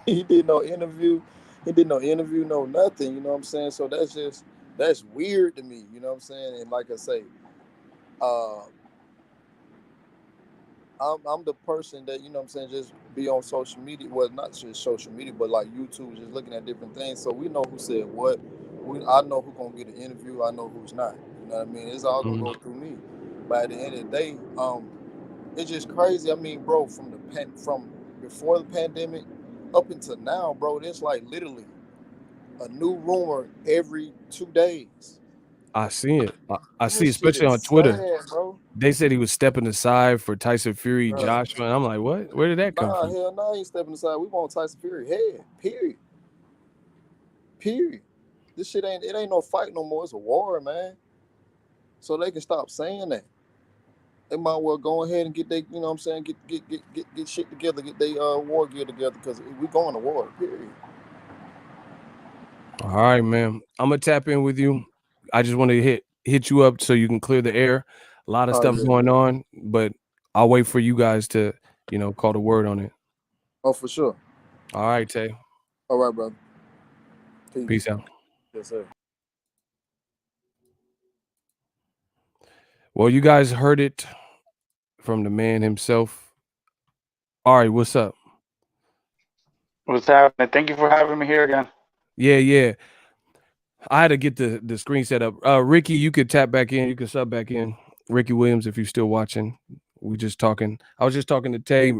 He did no interview. He did no interview, no nothing. You know what I'm saying? So that's weird to me. You know what I'm saying? And like I say, uh, I'm the person that, you know what I'm saying, just be on social media. Well, not just social media, but like YouTube, just looking at different things. So we know who said what. I know who's gonna get an interview. I know who's not. You know what I mean? It's all gonna Mhm. go through me. But at the end of the day, it's just crazy. I mean, bro, from before the pandemic up until now, bro, there's like literally a new rumor every 2 days. I see it. I see, This shit especially is on Twitter. sad, bro. They said he was stepping aside for Tyson Fury, Bruh. Joshua, and I'm like, what? Where did that come Nah, from? hell nah, he ain't stepping aside. We want Tyson Fury head. Period. Period. This shit ain't no fight no more. It's a war, man. So they can stop saying that. They might well go ahead and get they, you know what I'm saying, get shit together, get their war gear together, because we going to war. Period. All right, man. I'm gonna tap in with you. I just want to hit you up so you can clear the air. A lot of Oh stuff yeah. going on, but I'll wait for you guys to, call the word on it. Oh, for sure. All right, Tay. All right, brother. Peace. Peace out. Yes, sir. Well, you guys heard it from the man himself. All right, what's up? What's happening? Thank you for having me here again. Yeah. I had to get the screen set up. Ricky, you could tap back in. You can sub back in. Ricky Williams, if you're still watching. We just talking. I was just talking to Tay.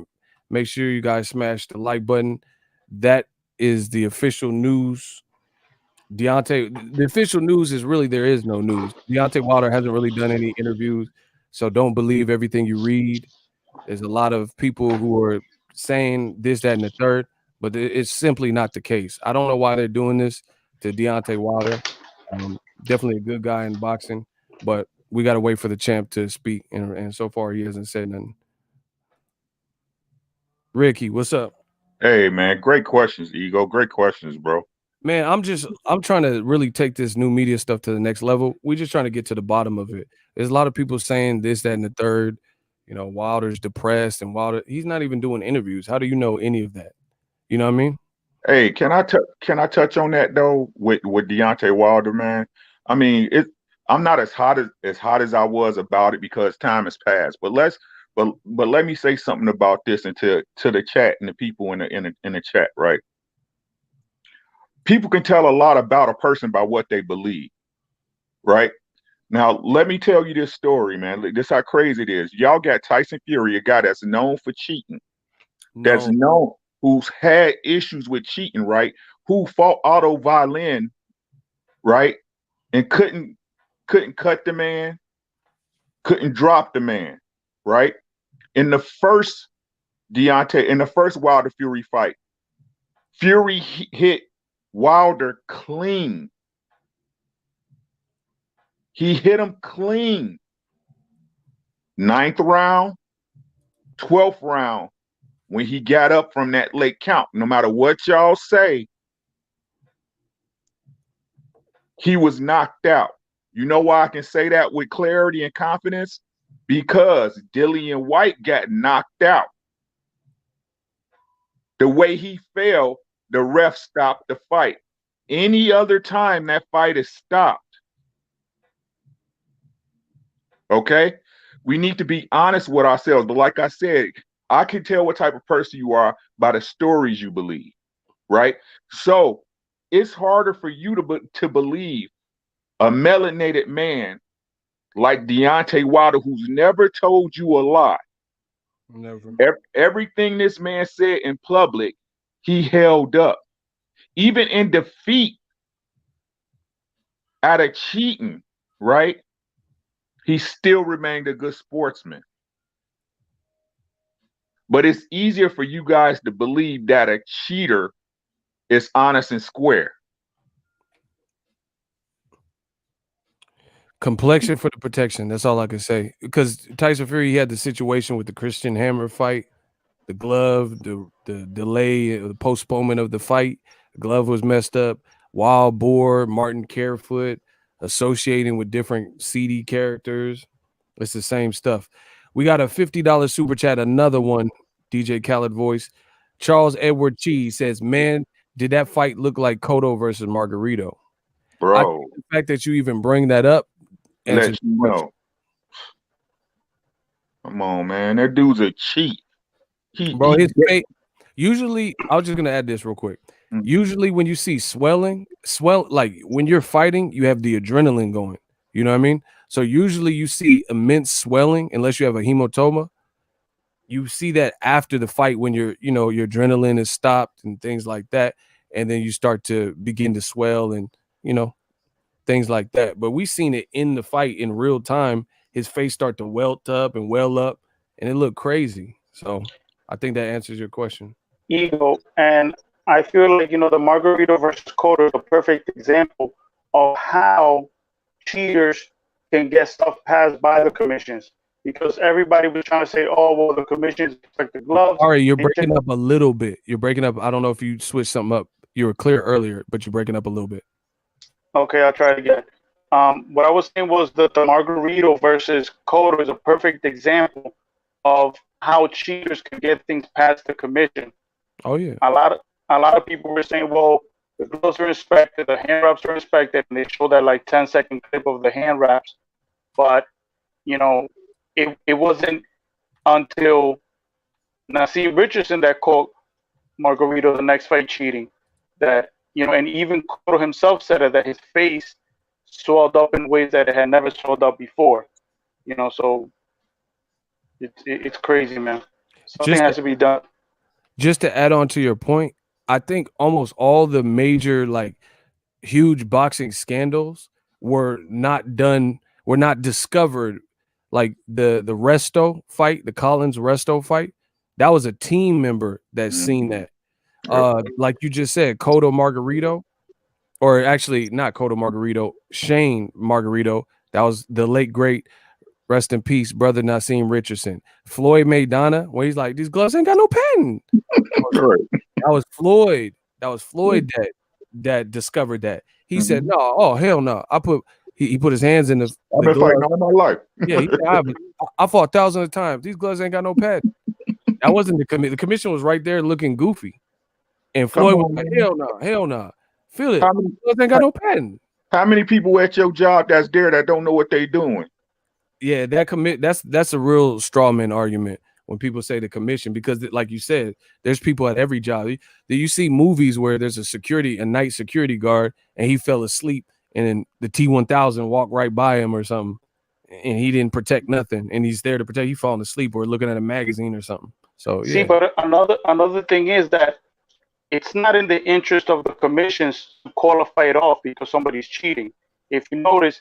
Make sure you guys smash the like button. That is the official news. The official news is really there is no news. Deontay Wilder hasn't really done any interviews, so don't believe everything you read. There's a lot of people who are saying this, that, and the third, but it's simply not the case. I don't know why they're doing this to Deontay Wilder. Definitely a good guy in boxing, but we got to wait for the champ to speak, and so far he hasn't said nothing. Ricky, what's up? Hey man, great questions, Ego. Great questions, bro. Man, I'm trying to really take this new media stuff to the next level. We're just trying to get to the bottom of it. There's a lot of people saying this, that, and the third. Wilder's depressed, and Wilder, he's not even doing interviews. How do you know any of that? You know what I mean? Hey, can I touch on that though with Deontay Wilder, man? I mean, I'm not as hot as I was about it because time has passed. But let me say something about this and to the chat and the people in the chat, right? People can tell a lot about a person by what they believe, right? Now, let me tell you this story, man. This how crazy it is. Y'all got Tyson Fury, a guy that's known for cheating, that's No. known who's had issues with cheating, right? Who fought Otto Violin, right? And couldn't cut the man, couldn't drop the man, right? In the first in the first Wilder Fury fight, Fury hit Wilder clean. He hit him clean. Ninth round, 12th round, when he got up from that late count, no matter what y'all say, he was knocked out. You know why I can say that with clarity and confidence? Because Dillian White got knocked out. The way he fell, the ref stopped the fight. Any other time that fight is stopped. Okay? We need to be honest with ourselves. But like I said, I can tell what type of person you are by the stories you believe, right? So it's harder for you to believe a melanated man like Deontay Wilder, who's never told you a lie. Never. Everything this man said in public, he held up. Even in defeat, out of cheating, right? He still remained a good sportsman. but it's easier for you guys to believe that a cheater is honest and square. Complexion for the protection. That's all I can say. Because Tyson Fury, he had the situation with the Christian Hammer fight, the glove, the delay, the postponement of the fight. The glove was messed up. Wild Boar, Martin Carefoot, associating with different seedy characters. It's the same stuff. We got a $50 super chat. Another one, DJ Khaled voice. Charles Edward Cheese says, "Man, did that fight look like Cotto versus Margarito?" I Bro, think the fact that you even bring that up answers let you the question. know. Come on, man. That dude's a cheat. Bro, his face. Usually, I was just gonna add this real quick. Usually, when you see like when you're fighting, you have the adrenaline going. You know what I mean? So usually, you see immense swelling, unless you have a hematoma. You see that after the fight when your adrenaline is stopped and things like that, and then you start to begin to swell and things like that. But we seen it in the fight in real time. His face start to welt up and well up, and it looked crazy. So I think that answers your question. Ego, and I feel like the Margarito versus Cotto is a perfect example of how cheaters can get stuff passed by the commissions, because everybody was trying to say, oh well, the commissions like the gloves. All right, you're breaking up a little bit. You're breaking up. I don't know if you switched something up. You were clear earlier, but you're breaking up a little bit. Okay, I'll try it again. What I was saying was that the Margarito versus Cotto is a perfect example of how cheaters can get things past the commission. Oh yeah. A lot of people were saying, well, the gloves are inspected, the hand wraps are inspected, and they show that like 10-second clip of the hand wraps. But it wasn't until Nassim Richardson that called Margarito the next fight cheating that and even Cotto himself said that his face swelled up in ways that it had never swelled up before. So it's crazy, man. Something has to be done. Just to add on to your point, I think almost all the major like huge boxing scandals were not discovered. Like the Resto fight, the Collins Resto fight, that was a team member that seen that. Like you just said, Cotto Margarito, or actually not Cotto Margarito, Shane Margarito. That was the late great, rest in peace, brother Nassim Richardson. Floyd Maidana, when he's like, these gloves ain't got no patent. That was Floyd. That was Floyd that discovered that. He said, no, oh hell no. He put his hands in the I've been fighting all my life. Yeah, he said, I fought thousands of times. These gloves ain't got no patent. That wasn't the commission. The commission was right there looking goofy. And Floyd was like, hell no. Feel it. Gloves ain't got no patent. How many people at your job that's there that don't know what they doing? Yeah, that's a real straw man argument when people say the commission, because like you said, there's people at every job. You see movies where there's a night security guard, and he fell asleep, and then the T-1000 walked right by him or something, and he didn't protect nothing, and he's there to protect. He falling asleep or looking at a magazine or something. So yeah. See, but another thing is that it's not in the interest of the commissions to call a fight off because somebody's cheating. If you notice,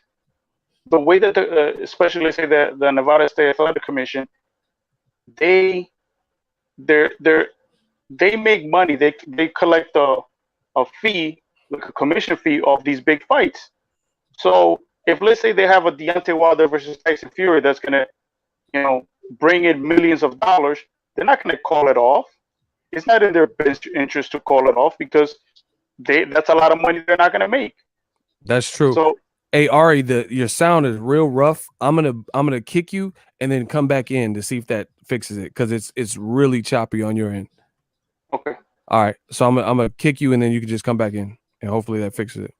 the way that especially say the Nevada State Athletic Commission, they make money. They collect a fee, like a commission fee, of these big fights. So if let's say they have a Deontay Wilder versus Tyson Fury that's gonna, bring in millions of dollars, they're not gonna call it off. It's not in their best interest to call it off because that's a lot of money they're not gonna make. That's true. So, hey Ari, your sound is real rough. I'm gonna kick you and then come back in to see if that fixes it, because it's really choppy on your end. Okay. All right. So I'm gonna kick you and then you can just come back in and hopefully that fixes it.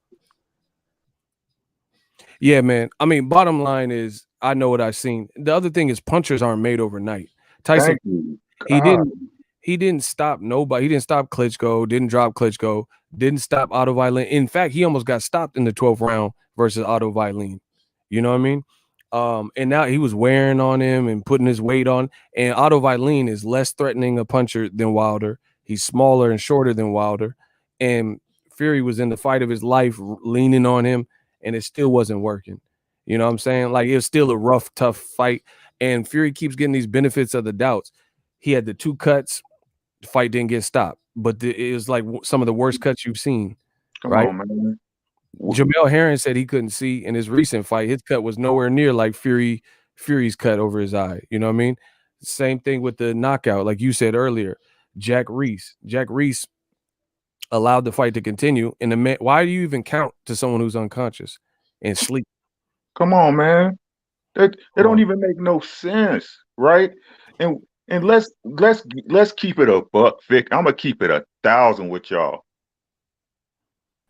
Yeah, man. I mean, bottom line is I know what I've seen. The other thing is punchers aren't made overnight. Tyson, he didn't stop nobody. He didn't stop Klitschko, didn't drop Klitschko, didn't stop Otto Wallin. In fact, he almost got stopped in the 12th round versus Otto Wallin. You know what I mean? And now he was wearing on him and putting his weight on. And Otto Wallin is less threatening a puncher than Wilder. He's smaller and shorter than Wilder. And Fury was in the fight of his life leaning on him, and it still wasn't working. You know what I'm saying? Like, it was still a rough, tough fight. And Fury keeps getting these benefits of the doubts. he had the 2 cuts. The fight didn't get stopped, but it was like some of the worst cuts you've seen. Come right? on, man. Jamel Herring said he couldn't see in his recent fight. His cut was nowhere near like Fury's cut over his eye. You know what I mean? Same thing with the knockout, like you said earlier. Jack Reese allowed the fight to continue. And the man, why do you even count to someone who's unconscious and sleep? Come on, man. That don't even make no sense, right? And let's keep it a buck, Vic. I'm gonna keep it 1,000 with y'all.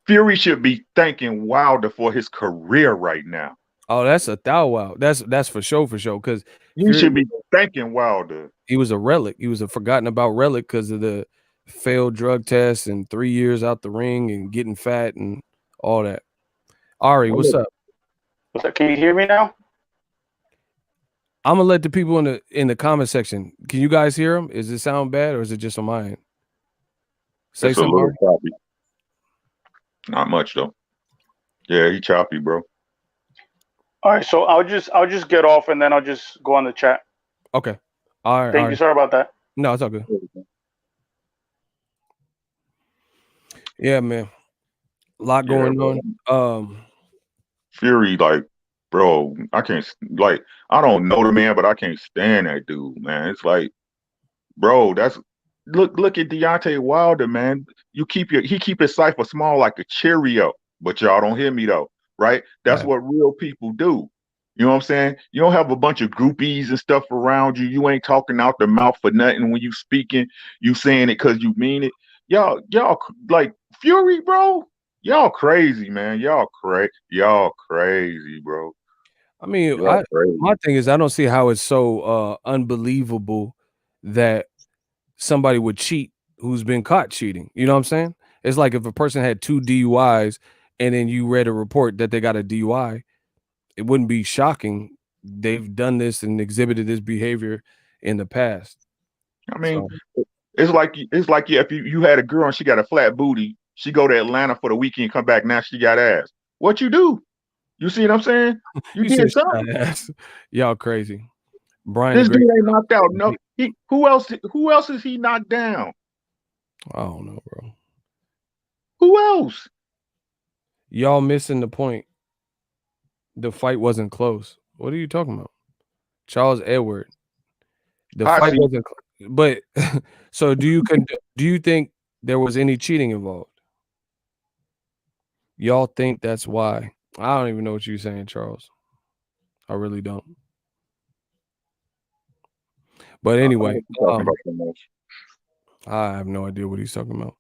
Fury should be thanking Wilder for his career right now. Oh, that's a thou wow. That's for sure, because you should be thanking Wilder. He was a relic. He was a forgotten about relic because of the failed drug tests and 3 years out the ring and getting fat and all that. Ari, what's up? What's up? Can you hear me now? I'm gonna let the people in the comment section. Can you guys hear him? Is it sound bad or is it just on my end? Say it's a something. Little choppy. Not much though. Yeah, he choppy, bro. All right, so I'll just get off and then I'll just go on the chat. Okay. All right. Thank you. Sorry about that. No, it's all good. Yeah, man. A lot going on. Fury, like, bro, I can't, like, I don't know the man, but I can't stand that dude, man. It's like, bro, that's look at Deontay Wilder, man. He keep his cipher small like a Cheerio, but y'all don't hear me though, right? That's what real people do. You know what I'm saying? You don't have a bunch of groupies and stuff around you. You ain't talking out the mouth for nothing when you speaking. You saying it because you mean it. Y'all like Fury, bro. Y'all crazy, man. Y'all crazy, bro. I mean, my thing is I don't see how it's so unbelievable that somebody would cheat who's been caught cheating. You know what I'm saying? It's like if a person had 2 DUIs and then you read a report that they got a DUI, it wouldn't be shocking. They've done this and exhibited this behavior in the past. I mean, it's like if you had a girl and she got a flat booty, she go to Atlanta for the weekend, come back, now she got ass. What you do? You see what I'm saying? You did something. Y'all crazy. Brian, this dude ain't knocked out. No, who else is he knocked down? I don't know, bro. Who else? Y'all missing the point. The fight wasn't close. What are you talking about? Charles Edward. The fight wasn't close. But so do you think there was any cheating involved? Y'all think that's why? I don't even know what you're saying, Charles. I really don't. But anyway, I have no idea what he's talking about.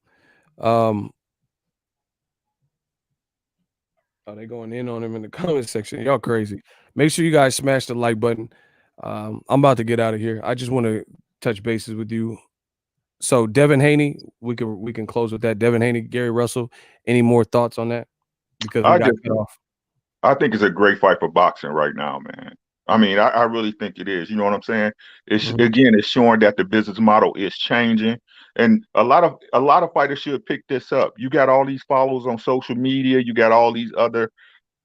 Are they going in on him in the comment section? Y'all crazy. Make sure you guys smash the like button. I'm about to get out of here. I just want to touch bases with you. So Devin Haney, we can close with that. Devin Haney, Gary Russell. Any more thoughts on that? Because we got cut off. I think it's a great fight for boxing right now, man. I mean, I really think it is. You know what I'm saying? It's again, it's showing that the business model is changing, and a lot of fighters should pick this up. You got all these followers on social media. You got all these other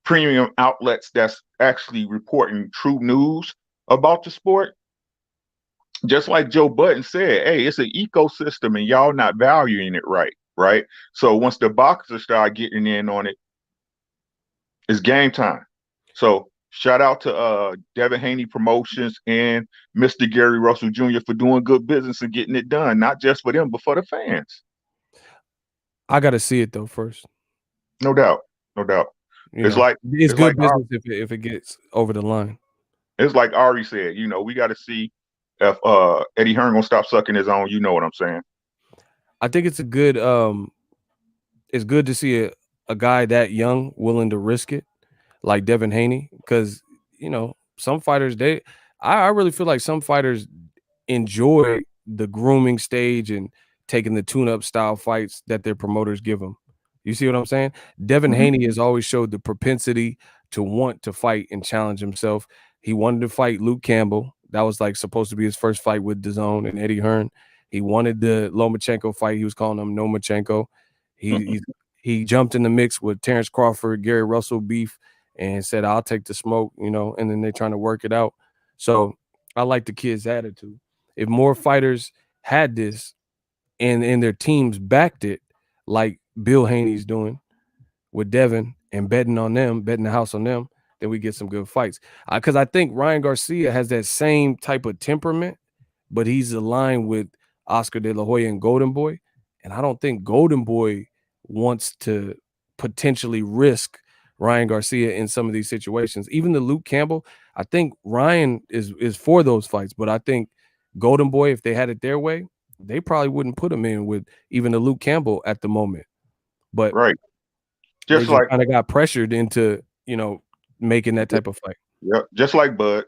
premium outlets that's actually reporting true news about the sport. Just like Joe Budden said, hey, it's an ecosystem, and y'all not valuing it right? So once the boxers start getting in on it, it's game time. So shout out to Devin Haney Promotions and Mr. Gary Russell Jr. for doing good business and getting it done, not just for them, but for the fans. I got to see it though first. No doubt. It's good business if it gets over the line. It's like Ari said, we got to see if Eddie Hearn gonna stop sucking his own. You know what I'm saying? I think it's good to see a guy that young willing to risk it, like Devin Haney, because some fighters I really feel like some fighters enjoy the grooming stage and taking the tune-up style fights that their promoters give them. You see what I'm saying? Devin Haney has always showed the propensity to want to fight and challenge himself. He wanted to fight Luke Campbell. That was like supposed to be his first fight with DAZN and Eddie Hearn. He wanted the Lomachenko fight. He was calling him Nomachenko. He jumped in the mix with Terrence Crawford, Gary Russell beef, and said, I'll take the smoke, and then they're trying to work it out. So I like the kid's attitude. if more fighters had this and their teams backed it, like Bill Haney's doing with Devin and betting on them, betting the house on them, then we get some good fights. Because I think Ryan Garcia has that same type of temperament, but he's aligned with Oscar De La Hoya and Golden Boy. And I don't think Golden Boy wants to potentially risk Ryan Garcia in some of these situations. Even the Luke Campbell, I think Ryan is for those fights, but I think Golden Boy, if they had it their way, they probably wouldn't put him in with even the Luke Campbell at the moment. But Right. they Just just like kind of got pressured into, making that type of fight. yeah, just like Bud.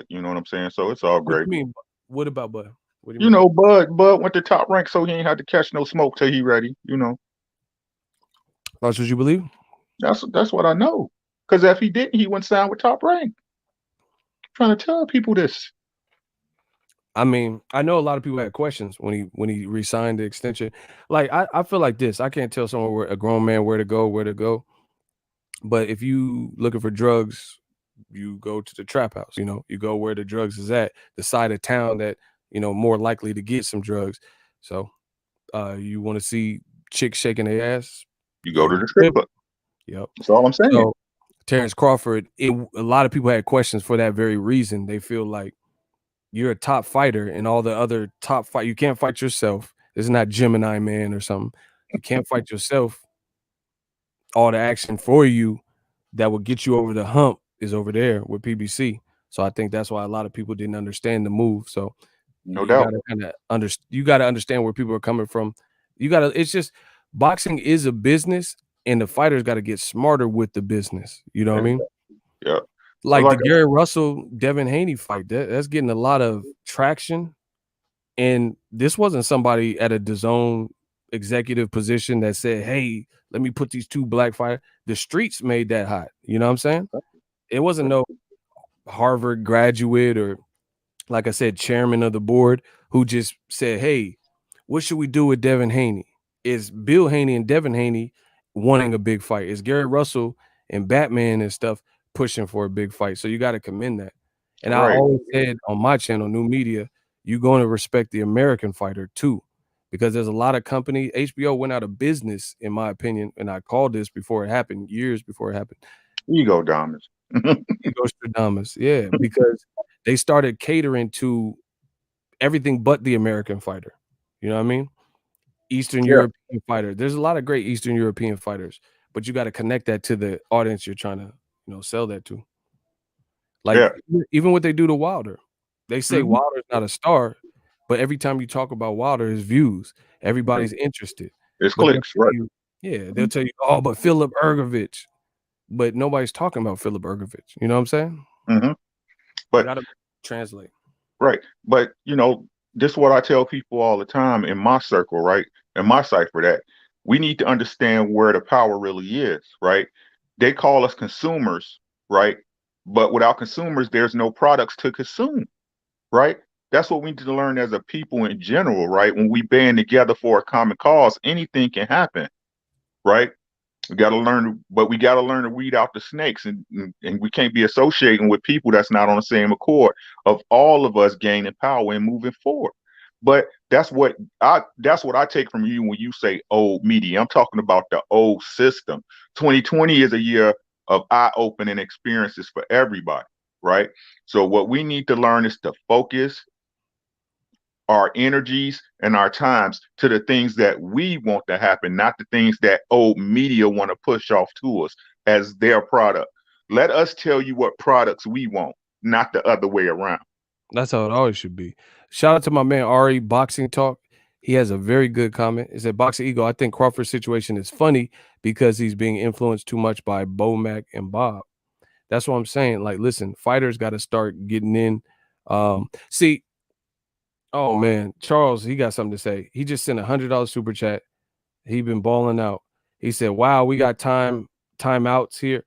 You know what I'm saying? So it's all What great. you mean? What about Bud? What do You know, Bud went to Top Rank, so he ain't had to catch no smoke till he ready. You know, That's what you believe? that's what I know. Because if he didn't, he wouldn't sign with Top Rank. Trying to tell people this. I mean, I know a lot of people had questions when he re-signed the extension. Like I feel like this. I can't tell someone a grown man where to go. But if you looking for drugs, you go to the trap house. You go where the drugs is at, the side of town that more likely to get some drugs. So you want to see chicks shaking their ass, You go to the strip club. Yep. That's all I'm saying. So Terrence Crawford, a lot of people had questions for that very reason. They feel like you're a top fighter and all the other top fight. You can't fight yourself. This is not Gemini Man or something. You can't fight yourself. All the action for you that would get you over the hump is over there with PBC. So I think that's why a lot of people didn't understand the move. So No doubt. You gotta understand where people are coming from. It's just boxing is a business and the fighters got to get smarter with the business. You know what I mean? Yeah. Like the Gary Russell Devin Haney fight, that's getting a lot of traction. And this wasn't somebody at a DAZN executive position that said, hey, let me put these two black fighters. The streets made that hot. You know what I'm saying? It wasn't no Harvard graduate or, like I said, chairman of the board who just said, hey, what should we do with Devin Haney? Is Bill Haney and Devin Haney wanting a big fight? Is Gary Russell and Batman and stuff pushing for a big fight? So you got to commend that. And I always said on my channel, New Media, you're going to respect the American fighter too, because there's a lot of companies. HBO went out of business, in my opinion, and I called this before it happened, years before it happened. Ego Damas. Yeah, because they started catering to everything but the American fighter. You know what I mean? Eastern European fighter. There's a lot of great Eastern European fighters, but you got to connect that to the audience you're trying to, sell that to. Like even what they do to Wilder, they say Wilder's not a star, but every time you talk about Wilder, his views, everybody's interested. It's clicks, right? They'll tell you, oh, but Philip Ergovich, but nobody's talking about Philip Ergovich. You know what I'm saying? Mm-hmm. But you gotta translate. Right. But this is what I tell people all the time in my circle, right? In my cipher, that we need to understand where the power really is, right? They call us consumers, right? But without consumers, there's no products to consume, right? That's what we need to learn as a people in general, right? When we band together for a common cause, anything can happen, right? We got to learn, but we got to learn to weed out the snakes, and we can't be associating with people that's not on the same accord of all of us gaining power and moving forward. But that's what I take from you when you say old media. I'm talking about the old system. 2020 is a year of eye-opening experiences for everybody, right? So what we need to learn is to focus our energies and our times to the things that we want to happen, not the things that old media want to push off to us as their product. Let us tell you what products we want, not the other way around. That's how it always should be. Shout out to my man Ari, Boxing Talk. He has a very good comment. He said, Boxing Ego, I think Crawford's situation is funny because he's being influenced too much by Bomac and Bob. That's what I'm saying. Like, listen, fighters got to start getting in. See, oh man, Charles, he got something to say. He just sent $100 super chat. He been balling out. He said, wow, we got timeouts here.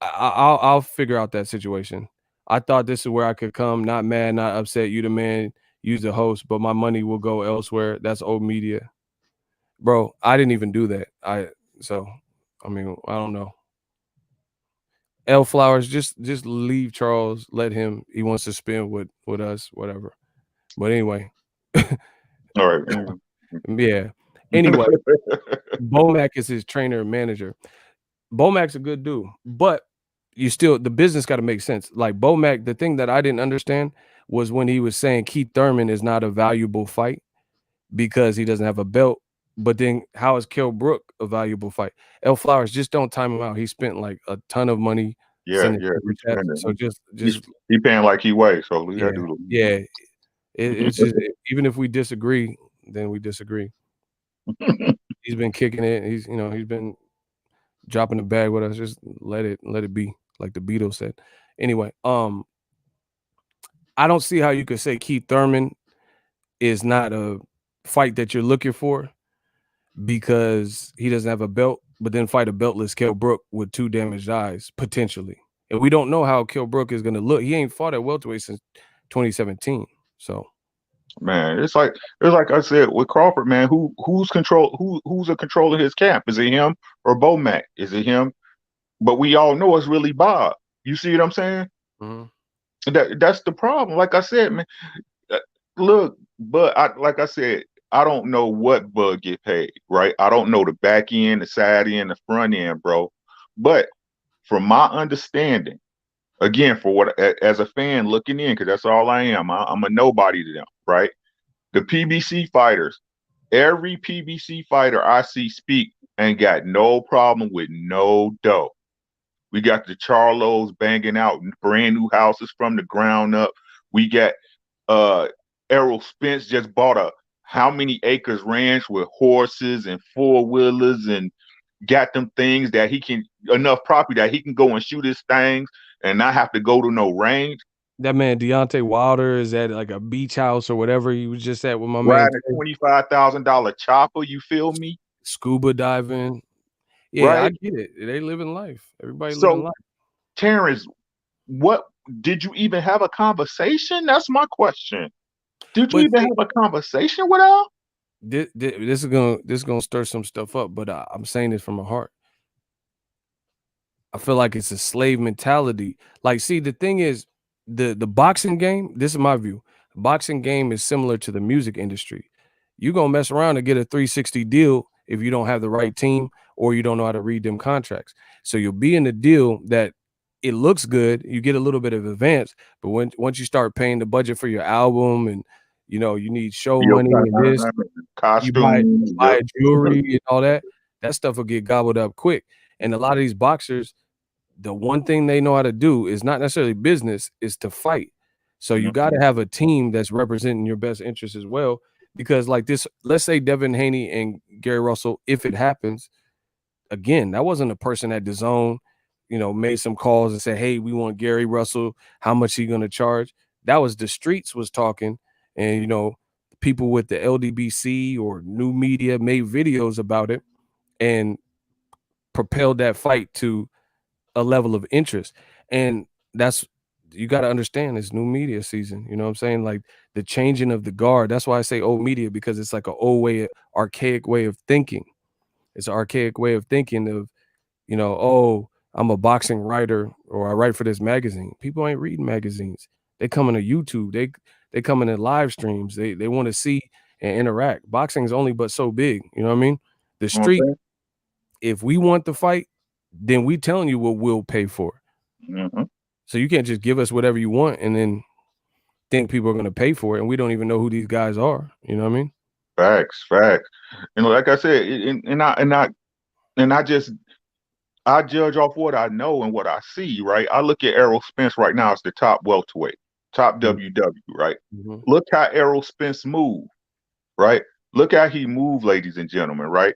I'll figure out that situation. I thought this is where I could come, not mad, not upset. You the man, use the host, but my money will go elsewhere. That's old media. Bro, I didn't even do that. I don't know. L Flowers, just leave Charles. Let him. He wants to spin with us, whatever. But anyway, All right. yeah. Anyway, Bomac is his trainer and manager. Bomac's a good dude, but the business got to make sense. Like Bomac, the thing that I didn't understand was when he was saying Keith Thurman is not a valuable fight because he doesn't have a belt. But then how is Kell Brook a valuable fight? El Flowers, just don't time him out. He spent like a ton of money sending super chats. So just he paying like he weighs. So we yeah, gotta do yeah. It's just even if we disagree, then we disagree. He's been kicking it. He's been dropping the bag with us. Just let it be, like the Beatles said. Anyway, I don't see how you could say Keith Thurman is not a fight that you're looking for because he doesn't have a belt, but then fight a beltless Kell Brook with 2 damaged eyes potentially. And we don't know how Kell Brook is going to look. He ain't fought at welterweight since 2017. So, man, it's like I said with Crawford, man. Who's in control of his camp? Is it him or Bomac? Is it him? But we all know it's really Bob. You see what I'm saying? That's the problem. Like I said, man. Look, but like I said, I don't know what Bud get paid, right? I don't know the back end, the side end, the front end, bro. But from my understanding, again, as a fan looking in, because that's all I am. I'm a nobody to them, right? The PBC fighters, every PBC fighter I see speak ain't got no problem with no dough. We got the Charlos banging out brand new houses from the ground up. We got Errol Spence just bought a how many acres ranch with horses and 4-wheelers and got them things that he can enough property that he can go and shoot his things and not have to go to no range. That man Deontay Wilder is at like a beach house or whatever he was just at with my man. Riding a $25,000 chopper, you feel me? Scuba diving. Yeah, right? I get it. They living life. Everybody living life. Terrence, what did you even have a conversation? That's my question. Did you even have a conversation with Al? This is gonna stir some stuff up, but I'm saying this from my heart. I feel like it's a slave mentality. Like, see, the thing is, the boxing game, this is my view. The boxing game is similar to the music industry. You're gonna mess around and get a 360 deal if you don't have the right team or you don't know how to read them contracts. So you'll be in the deal that it looks good, you get a little bit of advance, but once you start paying the budget for your album and you need show money and this, costumes, you buy jewelry and all that stuff will get gobbled up quick. And a lot of these boxers, the one thing they know how to do is not necessarily business, is to fight. So you got to have a team that's representing your best interests as well. Because like this, let's say Devin Haney and Gary Russell, if it happens, again, that wasn't a person at DAZN, made some calls and said, hey, we want Gary Russell. How much he going to charge? That was the streets was talking. And, people with the LDBC or new media made videos about it and propelled that fight to a level of interest. And that's, you got to understand, it's new media season. You know what I'm saying? Like the changing of the guard. That's why I say old media, because it's like an old way, archaic way of thinking. It's an archaic way of thinking of, oh, I'm a boxing writer or I write for this magazine. People ain't reading magazines. They coming to YouTube. They coming to live streams. They want to see and interact. Boxing is only but so big. You know what I mean? The street, if we want the fight, then we telling you what we'll pay for. So you can't just give us whatever you want and then think people are going to pay for it. And we don't even know who these guys are. You know what I mean? Facts. Like I said, I judge off what I know and what I see, right? I look at Errol Spence right now as the top welterweight, top WW, right? Look how Errol Spence move, right? Look how he move, ladies and gentlemen, right?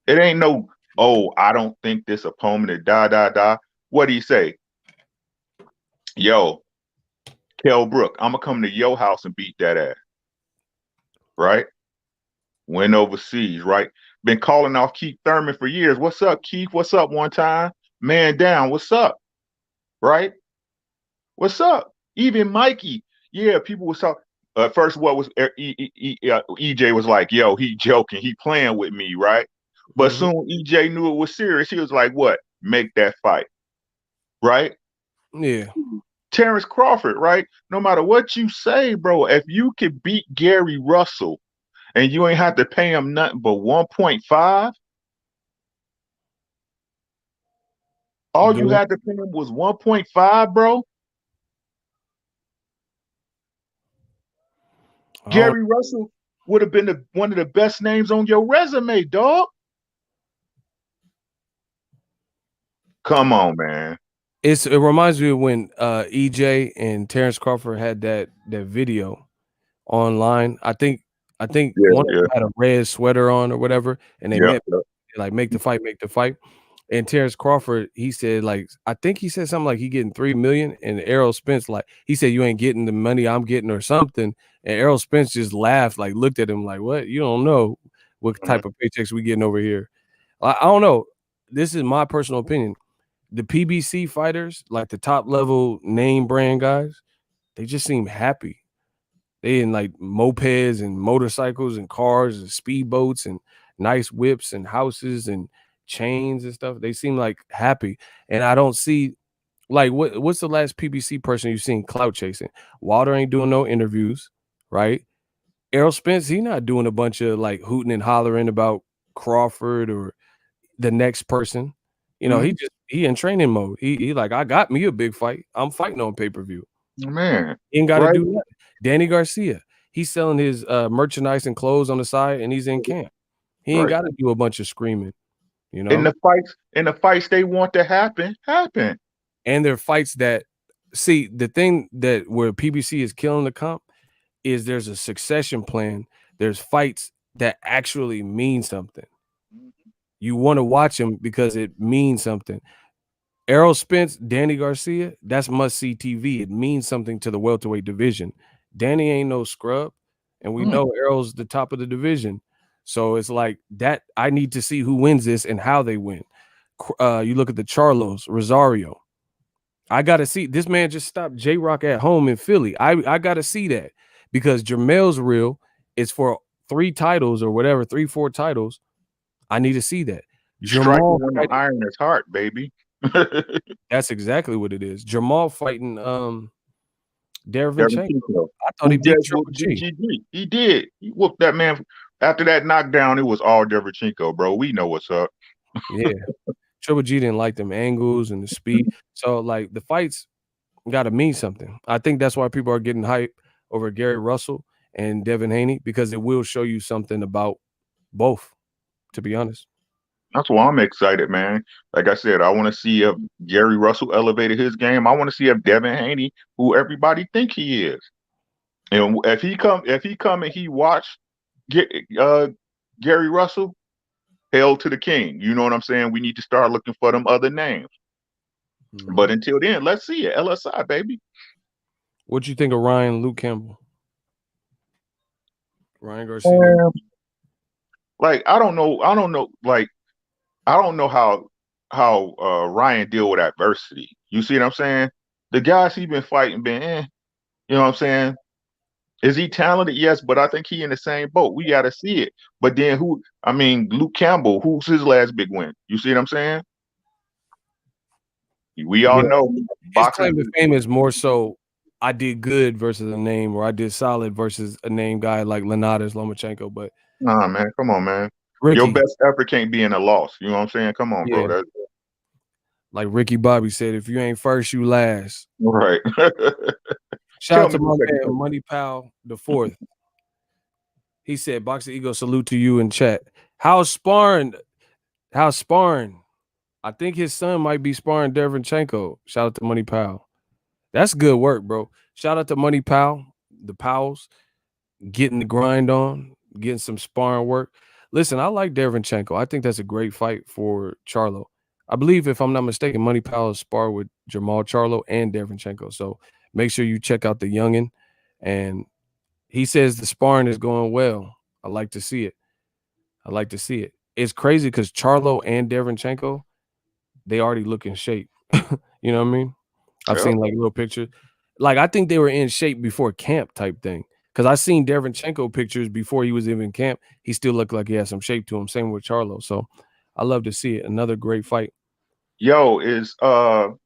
It ain't no, oh, I don't think this opponent is da. What do you say? Yo, Kell Brook, I'm going to come to your house and beat that ass, right? Went overseas, right? Been calling off Keith Thurman for years. What's up, Keith? What's up one time? Man down, what's up? Right? What's up? Even Mikey. Yeah, people was talking. First, what was EJ was like, yo, he joking. He playing with me, right? But soon EJ knew it was serious. He was like, what? Make that fight. Right? Yeah. Terrence Crawford, right? No matter what you say, bro, if you could beat Gary Russell and you ain't have to pay him nothing but 1.5, all you Do it. had to pay him was 1.5, bro. Gary Russell would have been one of the best names on your resume, dog. Come on, man. It reminds me of when EJ and Terrence Crawford had that video online. I think one of them had a red sweater on or whatever, and they met like make the fight. And Terrence Crawford, he said, like, I think he said something like he getting 3 million, and Errol Spence, like, he said, you ain't getting the money I'm getting or something. And Errol Spence just laughed, like, looked at him like, what? You don't know what type of paychecks we getting over here. I don't know. This is my personal opinion. The PBC fighters, like the top level name brand guys, they just seem happy. They in like mopeds and motorcycles and cars and speedboats and nice whips and houses and chains and stuff. They seem like happy. And I don't see like what's the last PBC person you've seen clout chasing? Wilder ain't doing no interviews, right? Errol Spence, he not doing a bunch of like hooting and hollering about Crawford or the next person. You know, he in training mode. He like, I got me a big fight. I'm fighting on pay-per-view. Man, he ain't got to do nothing. Danny Garcia, he's selling his merchandise and clothes on the side, and he's in camp. He ain't got to do a bunch of screaming. You know, in the fights they want to happen. And they're fights that see the thing that where PBC is killing the comp is there's a succession plan. There's fights that actually mean something. You want to watch them because it means something. Errol Spence, Danny Garcia, that's must-see TV. It means something to the welterweight division. Danny ain't no scrub, and we know Errol's the top of the division. So it's like that. I need to see who wins this and how they win. You look at the Charlos, Rosario. I got to see. This man just stopped J-Rock at home in Philly. I got to see that because Jermel's real. It's for 3 titles or whatever, 3-4 titles. I need to see that. Jamal fighting iron his heart, baby. That's exactly what it is. Jamal fighting Derevyanchenko. I thought he beat Triple G. He did. He whooped that man. After that knockdown, it was all Derevyanchenko, bro. We know what's up. Yeah. Triple G didn't like them angles and the speed. So, like, the fights got to mean something. I think that's why people are getting hype over Gary Russell and Devin Haney, because it will show you something about both, to be honest. That's why I'm excited, man. Like I said, I want to see if Gary Russell elevated his game. I want to see if Devin Haney, who everybody think he is, and if he come and he watch Gary Russell, hail to the king. You know what I'm saying? We need to start looking for them other names. But until then, let's see it. LSI, baby. What you think of Luke Campbell? Ryan Garcia? Like, I don't know. Like, I don't know how Ryan deal with adversity. You see what I'm saying? The guys he been fighting been, you know what I'm saying? Is he talented? Yes, but I think he in the same boat. We got to see it. But then Luke Campbell, who's his last big win? You see what I'm saying? We all know. His claim to fame is more so I did good versus a name, or I did solid versus a name guy like Leonardis Lomachenko. But nah, man, come on, man. Ricky, your best effort can't be in a loss. You know what I'm saying? Come on, bro. That's like Ricky Bobby said, if you ain't first, you last. Right. Shout out to my man Money Pal the 4th. He said, Boxing Ego, salute to you in chat. How's sparring? I think his son might be sparring Derevyanchenko. Shout out to Money Pal. That's good work, bro. Shout out to Money Pal, the Pals, getting the grind on, getting some sparring work. Listen, I like Derevyanchenko. I think that's a great fight for Charlo. I believe, if I'm not mistaken, Money Pal is spar with Jamal Charlo and Derevyanchenko. So make sure you check out the youngin. And he says the sparring is going well. I like to see it. It's crazy because Charlo and Derevyanchenko, they already look in shape. You know what I mean? I've seen like little pictures. Like, I think they were in shape before camp type thing. Because I seen Derevyanchenko pictures before he was even in camp. He still looked like he had some shape to him. Same with Charlo. So I love to see it. Another great fight. Yo, is Arrow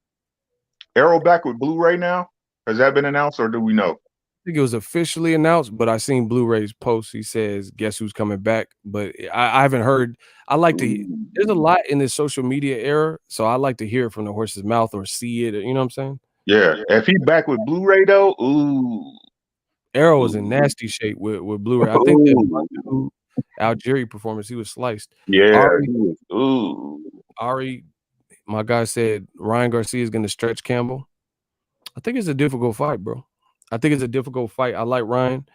back with Blue right now? Has that been announced, or do we know? I think it was officially announced, but I seen Blu-ray's post. He says, "Guess who's coming back?" But I haven't heard. I like to. There's a lot in this social media era, so I like to hear it from the horse's mouth or see it. You know what I'm saying? Yeah. If he back with Blu-ray though, ooh. Arrow was in nasty shape with Blu-ray. I think that one dude, Algeria performance, he was sliced. Yeah, he was, ooh. Ari, my guy said Ryan Garcia is going to stretch Campbell. I think it's a difficult fight, bro. I think it's a difficult fight. I like Ryan.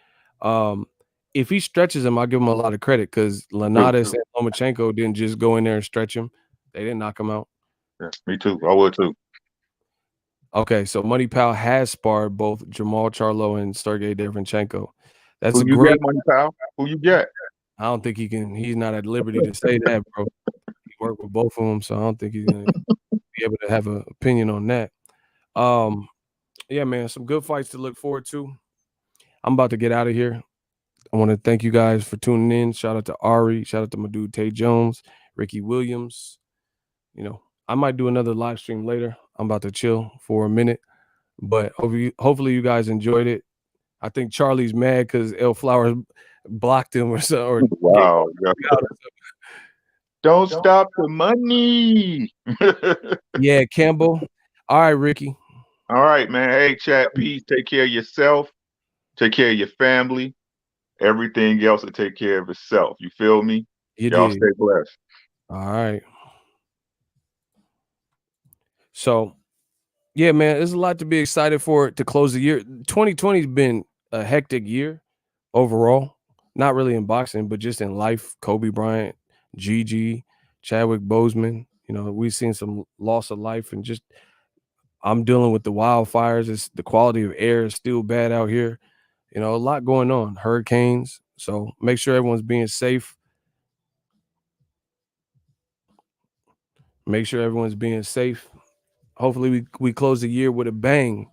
If he stretches him, I'll give him a lot of credit because Linares and Lomachenko didn't just go in there and stretch him. They didn't knock him out. Yeah, me too. I would too. Okay, so Money Pal has sparred both Jamal Charlo and Sergey Derevyanchenko. That's Who you great. get, Money Pal? Who you get? I don't think he can. He's not at liberty to say that, bro. He worked with both of them, so I don't think he's gonna be able to have an opinion on that. Yeah, man, some good fights to look forward to. I'm about to get out of here. I want to thank you guys for tuning in. Shout out to Ari. Shout out to my dude Tay Jones, Ricky Williams. You know, I might do another live stream later. I'm about to chill for a minute, but hopefully you guys enjoyed it. I think Charlie's mad because El Flowers blocked him or so. Or wow. Don't stop the money. Yeah, Campbell. All right, Ricky. All right, man. Hey, chat, peace. Take care of yourself. Take care of your family. Everything else will take care of itself. You feel me? Y'all stay blessed. All right. So, yeah, man, there's a lot to be excited for to close the year. 2020 has been a hectic year overall. Not really in boxing, but just in life. Kobe Bryant, Gigi, Chadwick Boseman. You know, we've seen some loss of life, and just I'm dealing with the wildfires. It's the quality of air is still bad out here. You know, a lot going on. Hurricanes. So make sure everyone's being safe. Make sure everyone's being safe. Hopefully we close the year with a bang.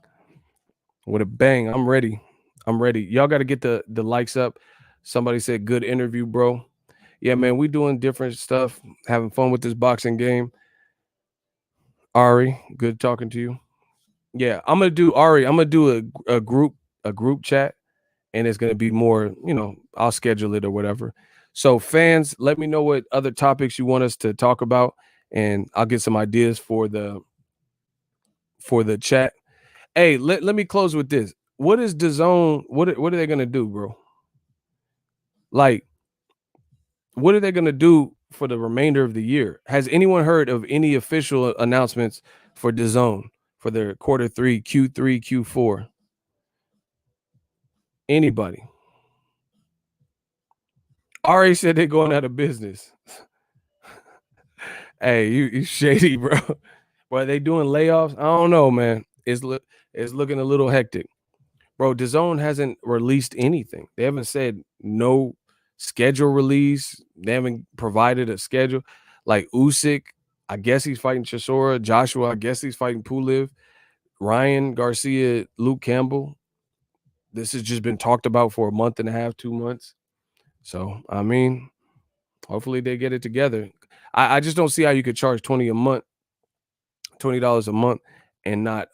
With a bang. I'm ready. Y'all got to get the likes up. Somebody said good interview, bro. Yeah, man, we doing different stuff, having fun with this boxing game. Ari, good talking to you. Yeah, I'm gonna do a group chat, and it's gonna be more, you know, I'll schedule it or whatever. So fans, let me know what other topics you want us to talk about, and I'll get some ideas for the chat. Hey, let me close with this. What is DAZN? What are they gonna do, bro? Like, what are they gonna do for the remainder of the year? Has anyone heard of any official announcements for DAZN for their Q3, Q4? Anybody? Ari said they're going out of business. Hey, you shady, bro. Well, they doing layoffs? I don't know, man. It's looking a little hectic. Bro, DAZN hasn't released anything. They haven't said no schedule release. They haven't provided a schedule. Like Usyk, I guess he's fighting Chisora. Joshua, I guess he's fighting Pulev. Ryan Garcia, Luke Campbell. This has just been talked about for a month and a half, 2 months. So, I mean, hopefully they get it together. I just don't see how you could charge $20 a month and not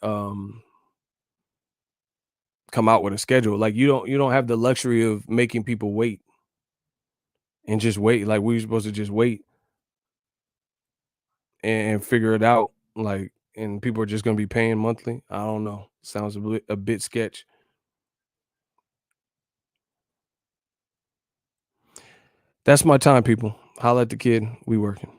come out with a schedule. Like you don't have the luxury of making people wait and just wait. Like we were supposed to just wait and figure it out. Like, and people are just gonna be paying monthly. I don't know. Sounds a bit sketch. That's my time, people. Holla at the kid. We working.